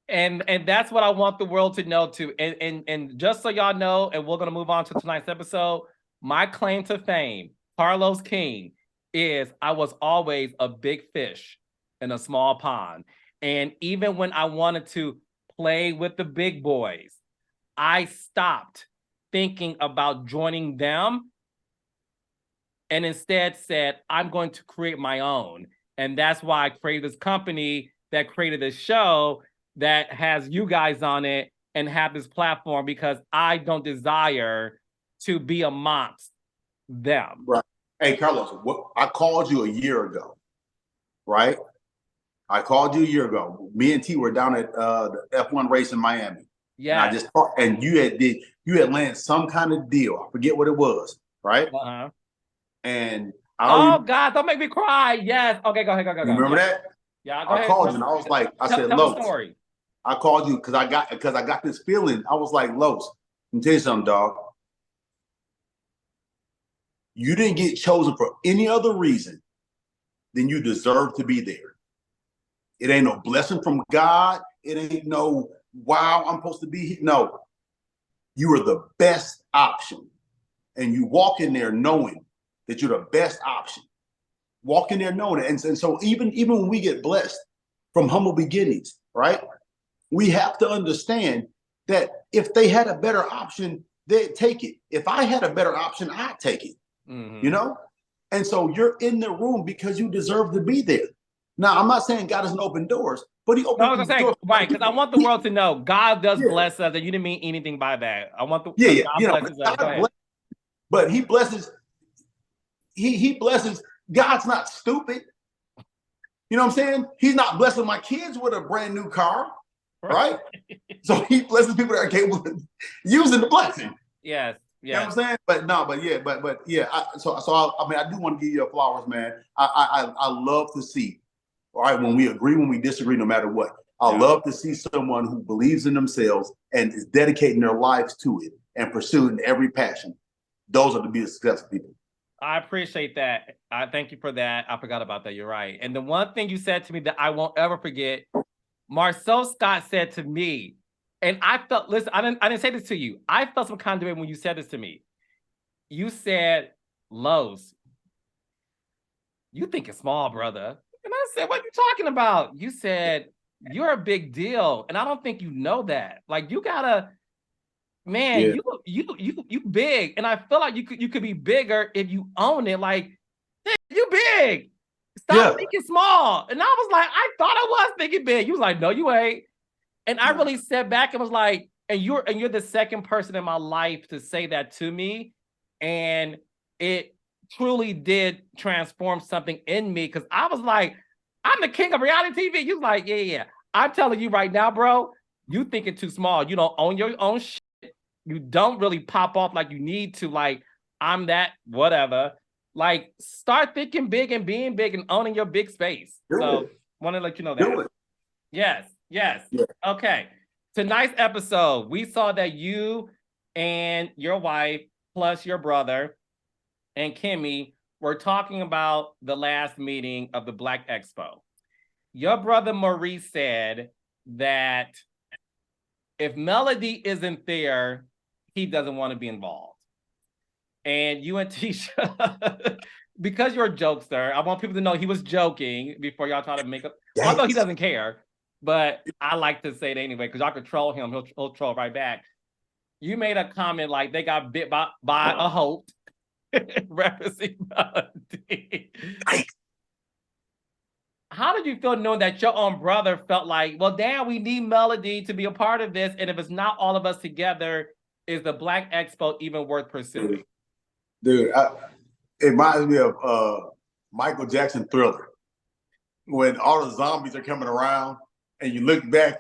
And that's what I want the world to know too. And just so y'all know, and we're gonna move on to tonight's episode. My claim to fame, Carlos King, is I was always a big fish in a small pond. And even when I wanted to play with the big boys, I stopped thinking about joining them and instead said, I'm going to create my own. And that's why I created this company that created this show that has you guys on it and have this platform, because I don't desire to be amongst them. Right. Hey, Carlos, I called you a year ago, right? I called you a year ago. Me and T were down at the F1 race in Miami. Yeah. And you had landed some kind of deal. I forget what it was, right? Uh-huh. And God, don't make me cry. Yes. Okay, go ahead. Go. Remember that? Yeah, go I ahead. called you and I was like, I said, tell Los. the story. I called you because I got this feeling. I was like, Los, let me tell you something, dog. You didn't get chosen for any other reason than you deserve to be there. It ain't no blessing from God. It ain't no, wow, I'm supposed to be here. No, you are the best option. And you walk in there knowing that you're the best option. Walk in there knowing it. And so even when we get blessed from humble beginnings, right? We have to understand that if they had a better option, they'd take it. If I had a better option, I'd take it. Mm-hmm. You know? And so you're in the room because you deserve to be there. Now, I'm not saying God doesn't open doors, but he opens doors. Right, because I want the world to know God does bless us, and you didn't mean anything by that. I want the God blesses us. Go ahead. But he blesses, he blesses. God's not stupid. You know what I'm saying? He's not blessing my kids with a brand new car, right? So he blesses people that are capable of using the blessing. Yes. You know what I'm saying? But I do want to give you your flowers, man. I love to see, all right, when we agree, when we disagree, no matter what. I love to see someone who believes in themselves and is dedicating their lives to it and pursuing every passion. Those are to be successful people. I appreciate that. I thank you for that. I forgot about that. You're right. And the one thing you said to me that I won't ever forget, Marsau Scott said to me, and I felt, listen, I didn't say this to you. I felt some kind of way when you said this to me. You said, Los, you think it's small, brother. And I said, what are you talking about? You said, you're a big deal. And I don't think you know that. Like, you gotta, man, you big. And I feel like you could be bigger if you own it. Like, you big. Stop thinking small. And I was like, I thought I was thinking big. You was like, no, you ain't. And I really sat back and was like, and you're the second person in my life to say that to me. And it truly did transform something in me, because I was like, I'm the king of reality TV. You was like, yeah. I'm telling you right now, bro, you thinking too small. You don't own your own shit. You don't really pop off like you need to. Like, I'm that whatever. Like, start thinking big and being big and owning your big space. So want to let you know that. Yes. Yeah. Okay. Tonight's episode, we saw that you and your wife, plus your brother and Kimmy, were talking about the last meeting of the Black Expo. Your brother Maurice said that if Melody isn't there, he doesn't want to be involved. And you and Tisha, because you're a jokester, I want people to know he was joking before y'all try to make up. Although he doesn't care, but I like to say it anyway, because y'all control him, he'll troll right back. You made a comment like they got bit by a hope, referencing Melody. How did you feel knowing that your own brother felt like, well, damn, we need Melody to be a part of this, and if it's not all of us together, is the Black Expo even worth pursuing? Dude, it reminds me of Michael Jackson Thriller, when all the zombies are coming around and you look back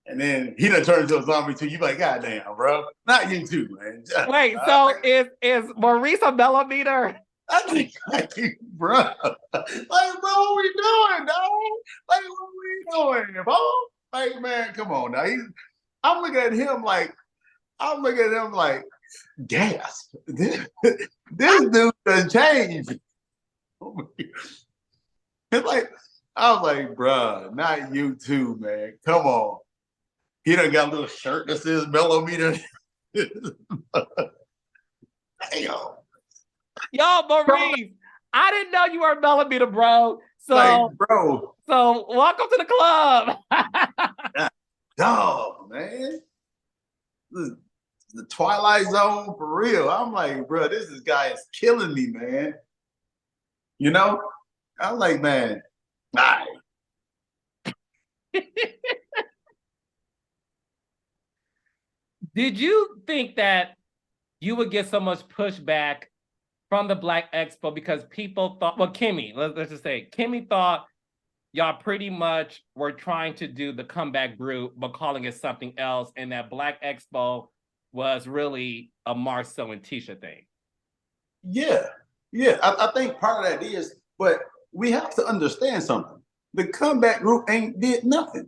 and then he done turned into a zombie too. You like, God damn, bro. Not you too, man. Wait, so is Maurice a Melometer? I think, bro. Like, bro, what we doing, dog? Like, what we doing, bro? Like, man, come on now. I'm looking at him like, gasp. This dude done changed. It's like, I was like, bruh, not you too, man. Come on. He done got a little shirt that says Melometer. Damn. Yo, Maurice, I didn't know you were a Melometer, bro. Like, bro. So welcome to the club. Dog, man. The Twilight Zone for real. I'm like, bro, this guy is killing me, man. You know? I'm like, man, all right. Did you think that you would get so much pushback from the Black Expo because people thought, well, Kimmy, let's just say, Kimmy thought y'all pretty much were trying to do the comeback group, but calling it something else, and that Black Expo was really a Marsau and Tisha thing? Yeah. I think part of that is, but we have to understand something. The comeback group ain't did nothing.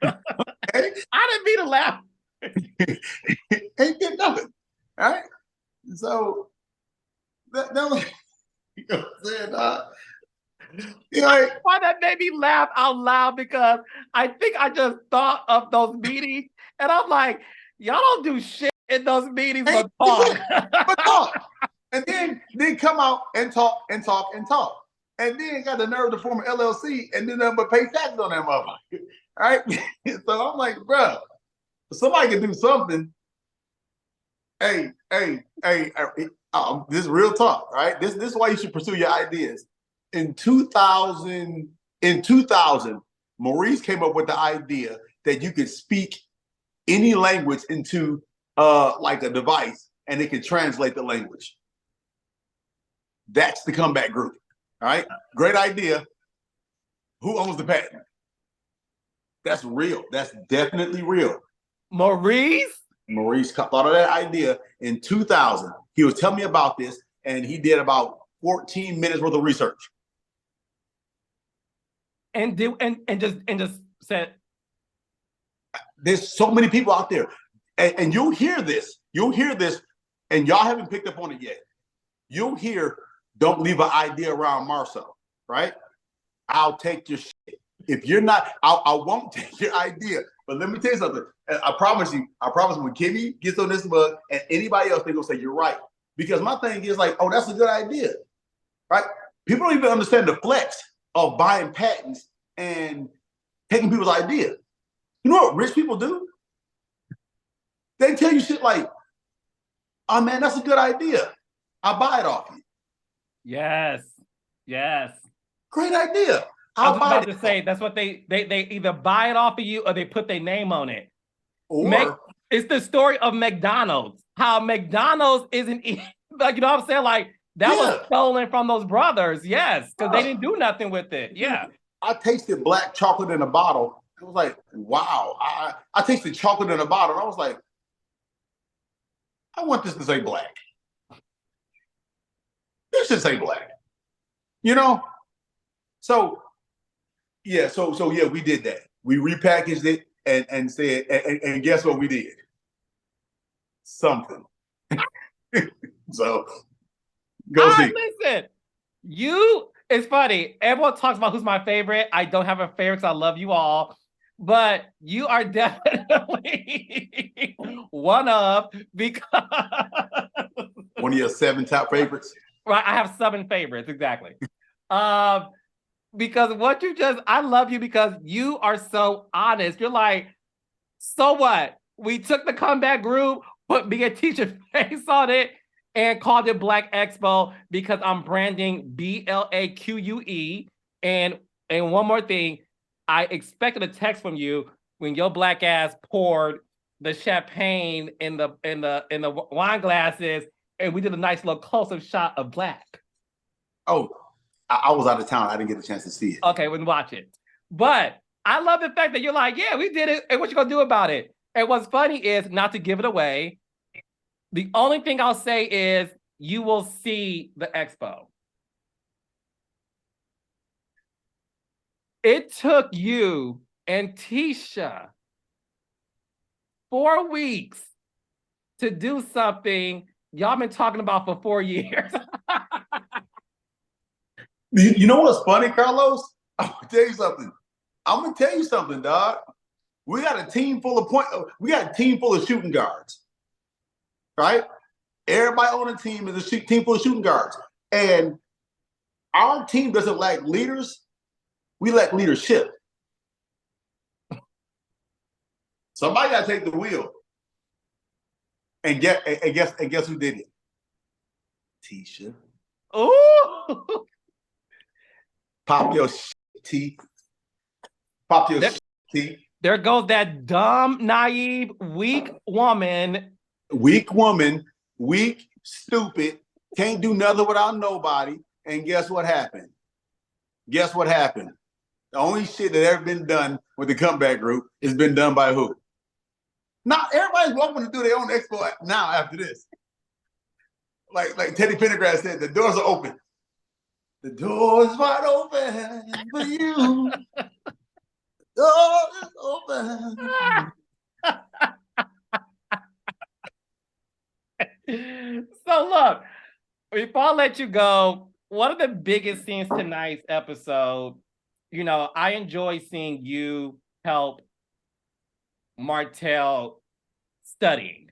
Okay? I didn't mean to laugh. Ain't did nothing. All right. So that was, you know what I'm saying? You know, why that made me laugh out loud, because I think I just thought of those meetings and I'm like, y'all don't do shit in those meetings but talk. But talk. And then come out and talk and talk and talk. And then got the nerve to form an LLC and then nothing but pay taxes on that motherfucker. All right. So I'm like, bro, somebody can do something. Hey, this is real talk, right? This is why you should pursue your ideas. In 2000, Maurice came up with the idea that you could speak any language into like a device and it can translate the language. That's the comeback group. All right. Great idea. Who owns the patent? That's real. That's definitely real. Maurice thought of that idea in 2000. He was telling me about this, and he did about 14 minutes worth of research. And just said, there's so many people out there, and you'll hear this, and y'all haven't picked up on it yet. You'll hear, don't leave an idea around Marsau, right? I'll take your shit. If you're not, I won't take your idea. But let me tell you something. I promise when Kimmy gets on this mug and anybody else, they're gonna say, you're right. Because my thing is like, oh, that's a good idea, right? People don't even understand the flex of buying patents and taking people's idea. You know what rich people do? They tell you shit like, oh man, that's a good idea. I'll buy it off you. Yes. Great idea. I was about to say, that's what they either buy it off of you or they put their name on it. Or it's the story of McDonald's. How McDonald's isn't like, you know what I'm saying? Like that was stolen from those brothers. Yes, because they didn't do nothing with it. Yeah. I tasted black chocolate in a bottle. I was like, wow. I tasted chocolate in a bottle. And I was like, I want this to say black. This should say black. You know? So yeah, so yeah, we did that. We repackaged it and said, and guess what we did? Something. So go see. Listen, it's funny. Everyone talks about who's my favorite. I don't have a favorite because I love you all. But you are definitely one of, because one of your 7 top favorites. Right, I have 7 favorites, exactly. Because I love you because you are so honest. You're like, so what? We took the comeback group, put me and Tisha face on it, and called it Black Expo because I'm branding BLAQUE. And one more thing, I expected a text from you when your black ass poured the champagne in the wine glasses, and we did a nice little close-up shot of black. Oh, I was out of town. I didn't get a chance to see it. Okay, we can watch it. But I love the fact that you're like, yeah, we did it. And what you gonna do about it? And what's funny is, not to give it away, the only thing I'll say is you will see the expo. It took you and Tisha 4 weeks to do something y'all been talking about for 4 years. You know what's funny, Carlos? I'm gonna tell you something, dog. We got a team full of shooting guards, right? Everybody on the team is a team full of shooting guards. And our team doesn't lack leaders. We lack leadership. Somebody got to take the wheel. And guess who did it? Tisha. Ooh. Pop your T. Pop your T. There goes that dumb, naive, weak woman. Weak woman, weak, stupid, can't do nothing without nobody. And guess what happened? Guess what happened? The only shit that ever been done with the comeback group has been done by who? Not everybody's welcome to do their own expo now after this. Like Teddy Pendergrass said, the doors are open. The door is wide open for you. The door is open. So look, before I let you go, one of the biggest scenes tonight's episode, I enjoy seeing you help Martell studying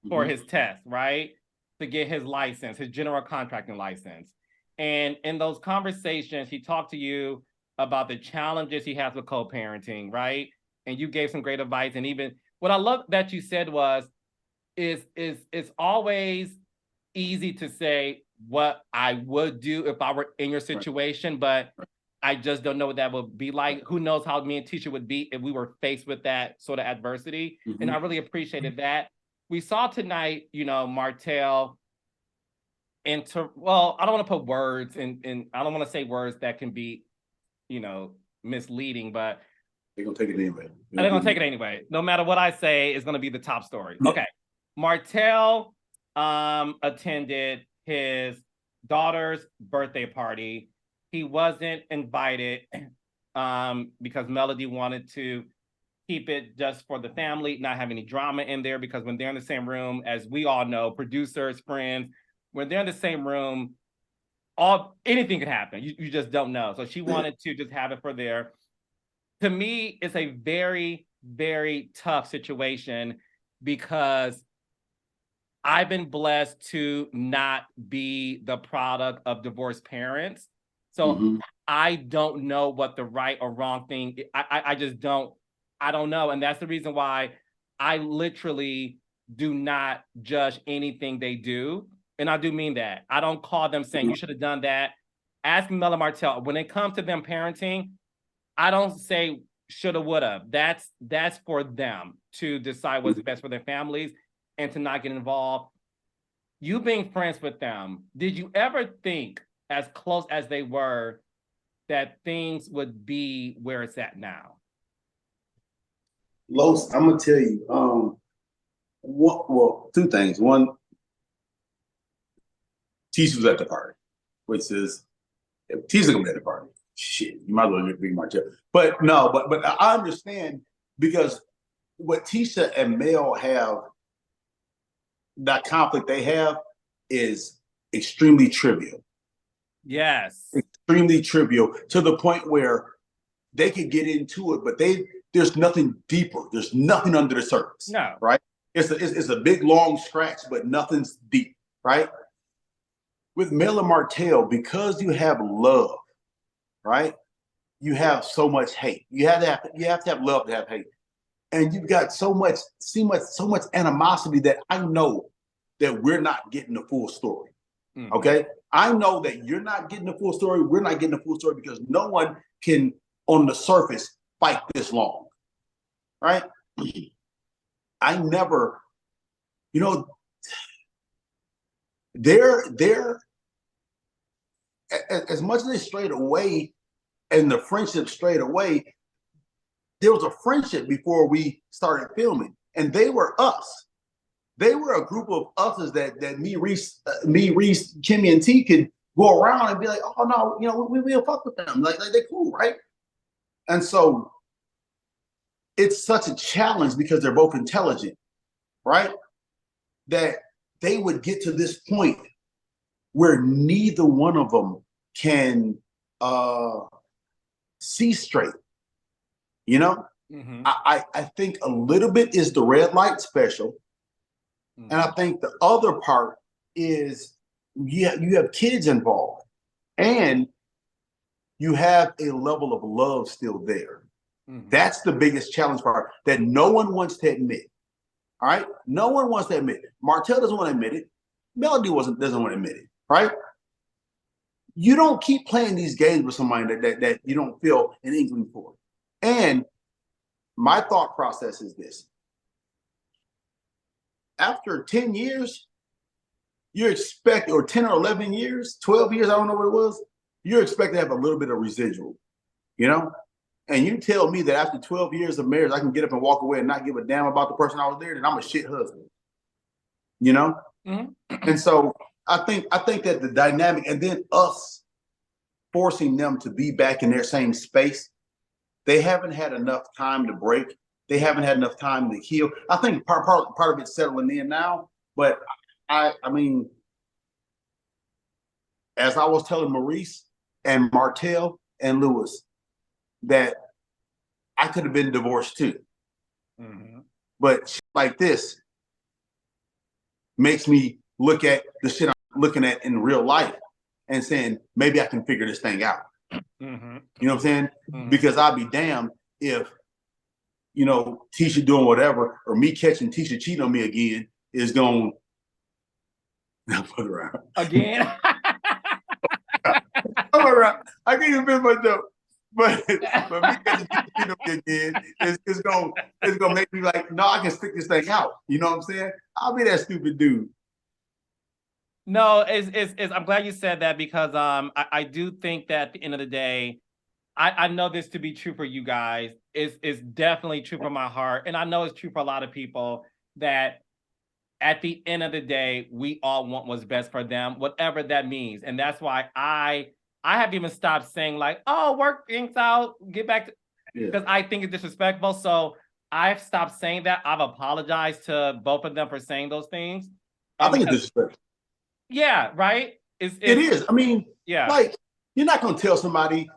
for his test, right? To get his license, his general contracting license. And in those conversations, he talked to you about the challenges he has with co-parenting, right? And you gave some great advice. And even what I love that you said was, it's always easy to say what I would do if I were in your situation, but I just don't know what that would be like. Who knows how me and Tisha would be if we were faced with that sort of adversity. And I really appreciated that. We saw tonight, Martell I don't want to put words in, I don't want to say words that can be, misleading, but they're going to take it anyway. They're going to take it anyway. No matter what I say, it's going to be the top story. Okay. Martell attended his daughter's birthday party. He wasn't invited because Melody wanted to keep it just for the family, not have any drama in there, because when they're in the same room, as we all know, producers, friends, when they're in the same room, anything could happen. You just don't know. So she wanted to just have it for there. To me, it's a very, very tough situation because I've been blessed to not be the product of divorced parents. So I don't know what the right or wrong thing. I just don't. I don't know. And that's the reason why I literally do not judge anything they do. And I do mean that. I don't call them saying you should have done that. Ask Mela Martell. When it comes to them parenting, I don't say shoulda, woulda. That's for them to decide what's best for their families and to not get involved. You being friends with them, did you ever think, as close as they were, that things would be where it's at now? Los, I'm gonna tell you, two things. One, Tisha was at the party, which is, if Tisha gonna be at the party, shit, you might as well bring Martell. But no, but I understand, because what Tisha and Mel have, that conflict they have, is extremely trivial. Yes. Extremely trivial, to the point where they could get into it, but there's nothing deeper. There's nothing under the surface. No. Right? It's a big, long scratch, but nothing's deep, right? With Mel and Martell, because you have love, right? You have so much hate. You have to have love to have hate. And you've got so much animosity that I know that we're not getting the full story. Okay? I know that you're not getting the full story. We're not getting the full story, because no one can, on the surface, fight this long. Right? I never, they're as much as they strayed away and the friendship strayed away, there was a friendship before we started filming, and they were us. They were a group of us's that me, Reese, Kimmy, and T could go around and be like, oh no, we'll fuck with them. Like they're cool, right? And so it's such a challenge, because they're both intelligent, right? That they would get to this point where neither one of them can see straight. You know, Mm-hmm. I think a little bit is the red light special, Mm-hmm. and I think the other part is you have kids involved, and you have a level of love still there. Mm-hmm. That's the biggest challenge part that no one wants to admit. All right, no one wants to admit it. Martell doesn't want to admit it. Melody doesn't want to admit it. Right? You don't keep playing these games with somebody that you don't feel an inkling for. And my thought process is this: after 10 years, you expect, or 10 or 11 years, 12 years, I don't know what it was, you're expected to have a little bit of residual, you know? And you tell me that after 12 years of marriage, I can get up and walk away and not give a damn about the person I was there, then I'm a shit husband, you know? Mm-hmm. And so I think that the dynamic, and then us forcing them to be back in their same space, they haven't had enough time to break. They haven't had enough time to heal. I think part of it's settling in now, but I mean, as I was telling Maurice and Martell and Lewis, that I could have been divorced too. Mm-hmm. But shit like this makes me look at the shit I'm looking at in real life and saying, maybe I can figure this thing out. Mm-hmm. You know what I'm saying? Mm-hmm. Because I'll be damned if, you know, Tisha doing whatever, or me catching Tisha cheating on me again is going to put around. Again? I'm around. I can't even finish my joke. But me catching Tisha cheating on me again is gonna make me like, no, I can stick this thing out. You know what I'm saying? I'll be that stupid dude. No, I'm glad you said that, because I do think that at the end of the day, I know this to be true for you guys. It's definitely true for my heart. And I know it's true for a lot of people, that at the end of the day, we all want what's best for them, whatever that means. And that's why I have even stopped saying like, oh, work things out, get back to, because I think it's disrespectful. So I've stopped saying that. I've apologized to both of them for saying those things. I think it's disrespectful. Yeah, right? It is. I mean, yeah, like, you're not going to tell somebody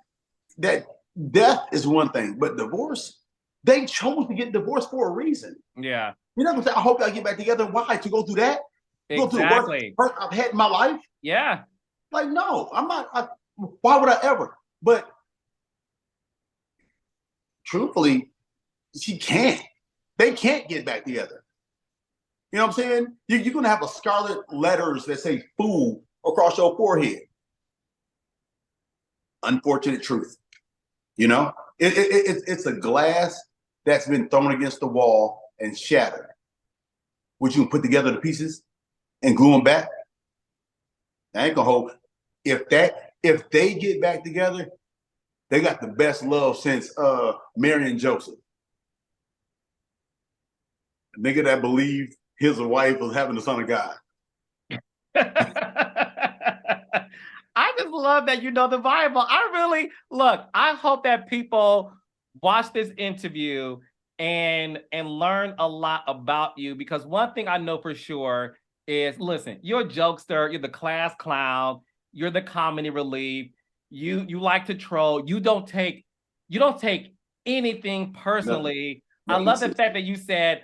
that death is one thing, but divorce, they chose to get divorced for a reason. Yeah. You're not going to say, I hope y'all get back together. Why? To go through that? Exactly. Go through the worst I've had in my life? Yeah. Like, no, I'm not. Why would I ever? But truthfully, she can't. They can't get back together. You know what I'm saying? You're going to have a scarlet letters that say fool across your forehead. Unfortunate truth. You know, it's a glass that's been thrown against the wall and shattered. Would you put together the pieces and glue them back? I ain't gonna hold. If they get back together, they got the best love since Mary and Joseph. A nigga that believed his wife was having the son of God. I just love that you know the Bible. I hope that people watch this interview and learn a lot about you, because one thing I know for sure is, listen, you're a jokester, you're the class clown, you're the comedy relief, you like to troll, you don't take anything personally. No, I love the fact that you said,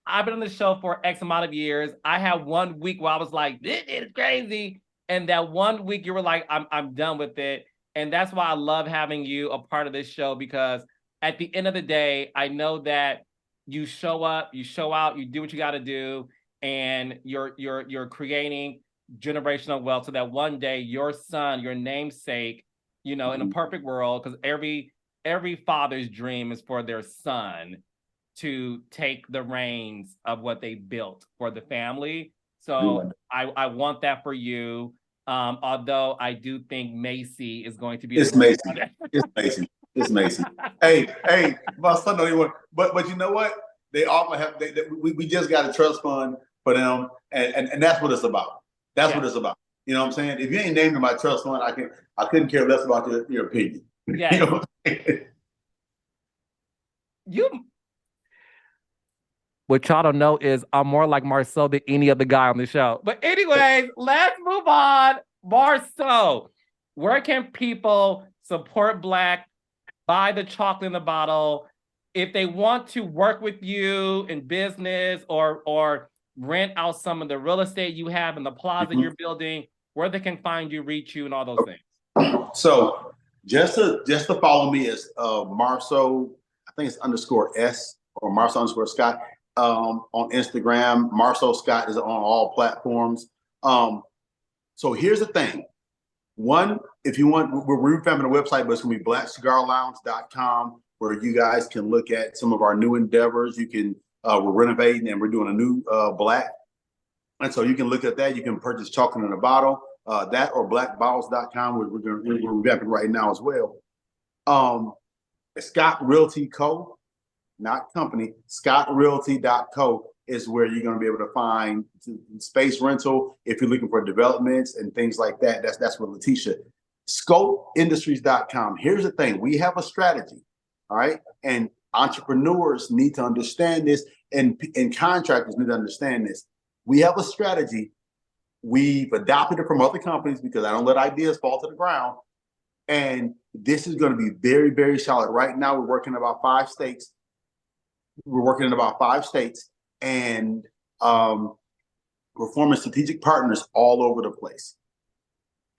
I've been on the show for X amount of years. I had 1 week where I was like, this is crazy. And that 1 week you were like, I'm done with it. And that's why I love having you a part of this show, because at the end of the day, I know that you show up, you show out, you do what you got to do, and you're creating generational wealth so that one day your son, your namesake, you know, in a perfect world, because every father's dream is for their son to take the reins of what they built for the family. So I want that for you. Although I do think Macy is going to be. It's Macy. It's Macy. It's Macy. Hey, my son don't even. But you know what? They all have. We just got a trust fund for them, and that's what it's about. That's what it's about. You know what I'm saying? If you ain't named in my trust fund, I couldn't care less about your opinion. Yeah. You know What y'all don't know is I'm more like Marsau than any other guy on the show. But anyways, let's move on. Marsau, where can people support Black, buy the chocolate in the bottle. If they want to work with you in business or rent out some of the real estate you have in the plaza you're building, where they can find you, reach you, and all those things. So just to follow me is Marsau, I think it's _S or Marsau _Scott on Instagram. Marsau Scott is on all platforms. So here's the thing. One, if you want, we're revamping the website, but it's gonna be blackcigarlounge.com, where you guys can look at some of our new endeavors. You can, we're renovating and we're doing a new Black. And so you can look at that. You can purchase chocolate in a bottle, that or blackbottles.com. We're revamping right now as well. Scott Realty Co., not company, scottrealty.co is where you're going to be able to find space rental if you're looking for developments and things like that. That's what Tisha. Scopeindustries.com. Here's the thing. We have a strategy, all right? And entrepreneurs need to understand this, and contractors need to understand this. We have a strategy. We've adopted it from other companies because I don't let ideas fall to the ground. And this is going to be very, very solid. Right now, we're working in about 5 states. And we're forming strategic partners all over the place.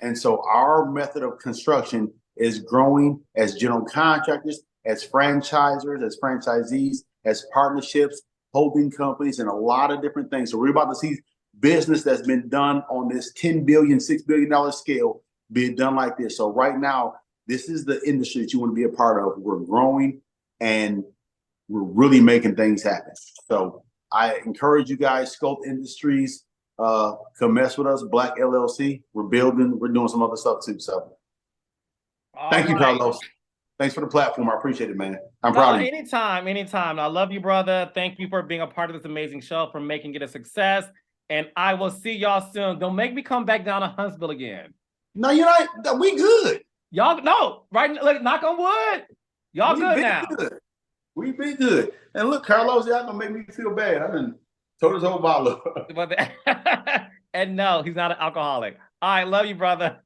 And so our method of construction is growing as general contractors, as franchisors, as franchisees, as partnerships, holding companies, and a lot of different things. So we're about to see business that's been done on this $10 billion, $6 billion scale being done like this. So right now, this is the industry that you want to be a part of. We're growing and we're really making things happen. So I encourage you guys, Scope Industries, come mess with us, Black LLC. We're building, we're doing some other stuff too. So thank you, Carlos. Thanks for the platform. I appreciate it, man. I'm proud of you. Anytime. I love you, brother. Thank you for being a part of this amazing show, for making it a success. And I will see y'all soon. Don't make me come back down to Huntsville again. No, you're not. We good. Y'all, no, right? Look, knock on wood. Y'all good now. Good. We be good. And look, Carlos, y'all gonna make me feel bad. I done told his whole bottle. And no, he's not an alcoholic. All right, love you, brother.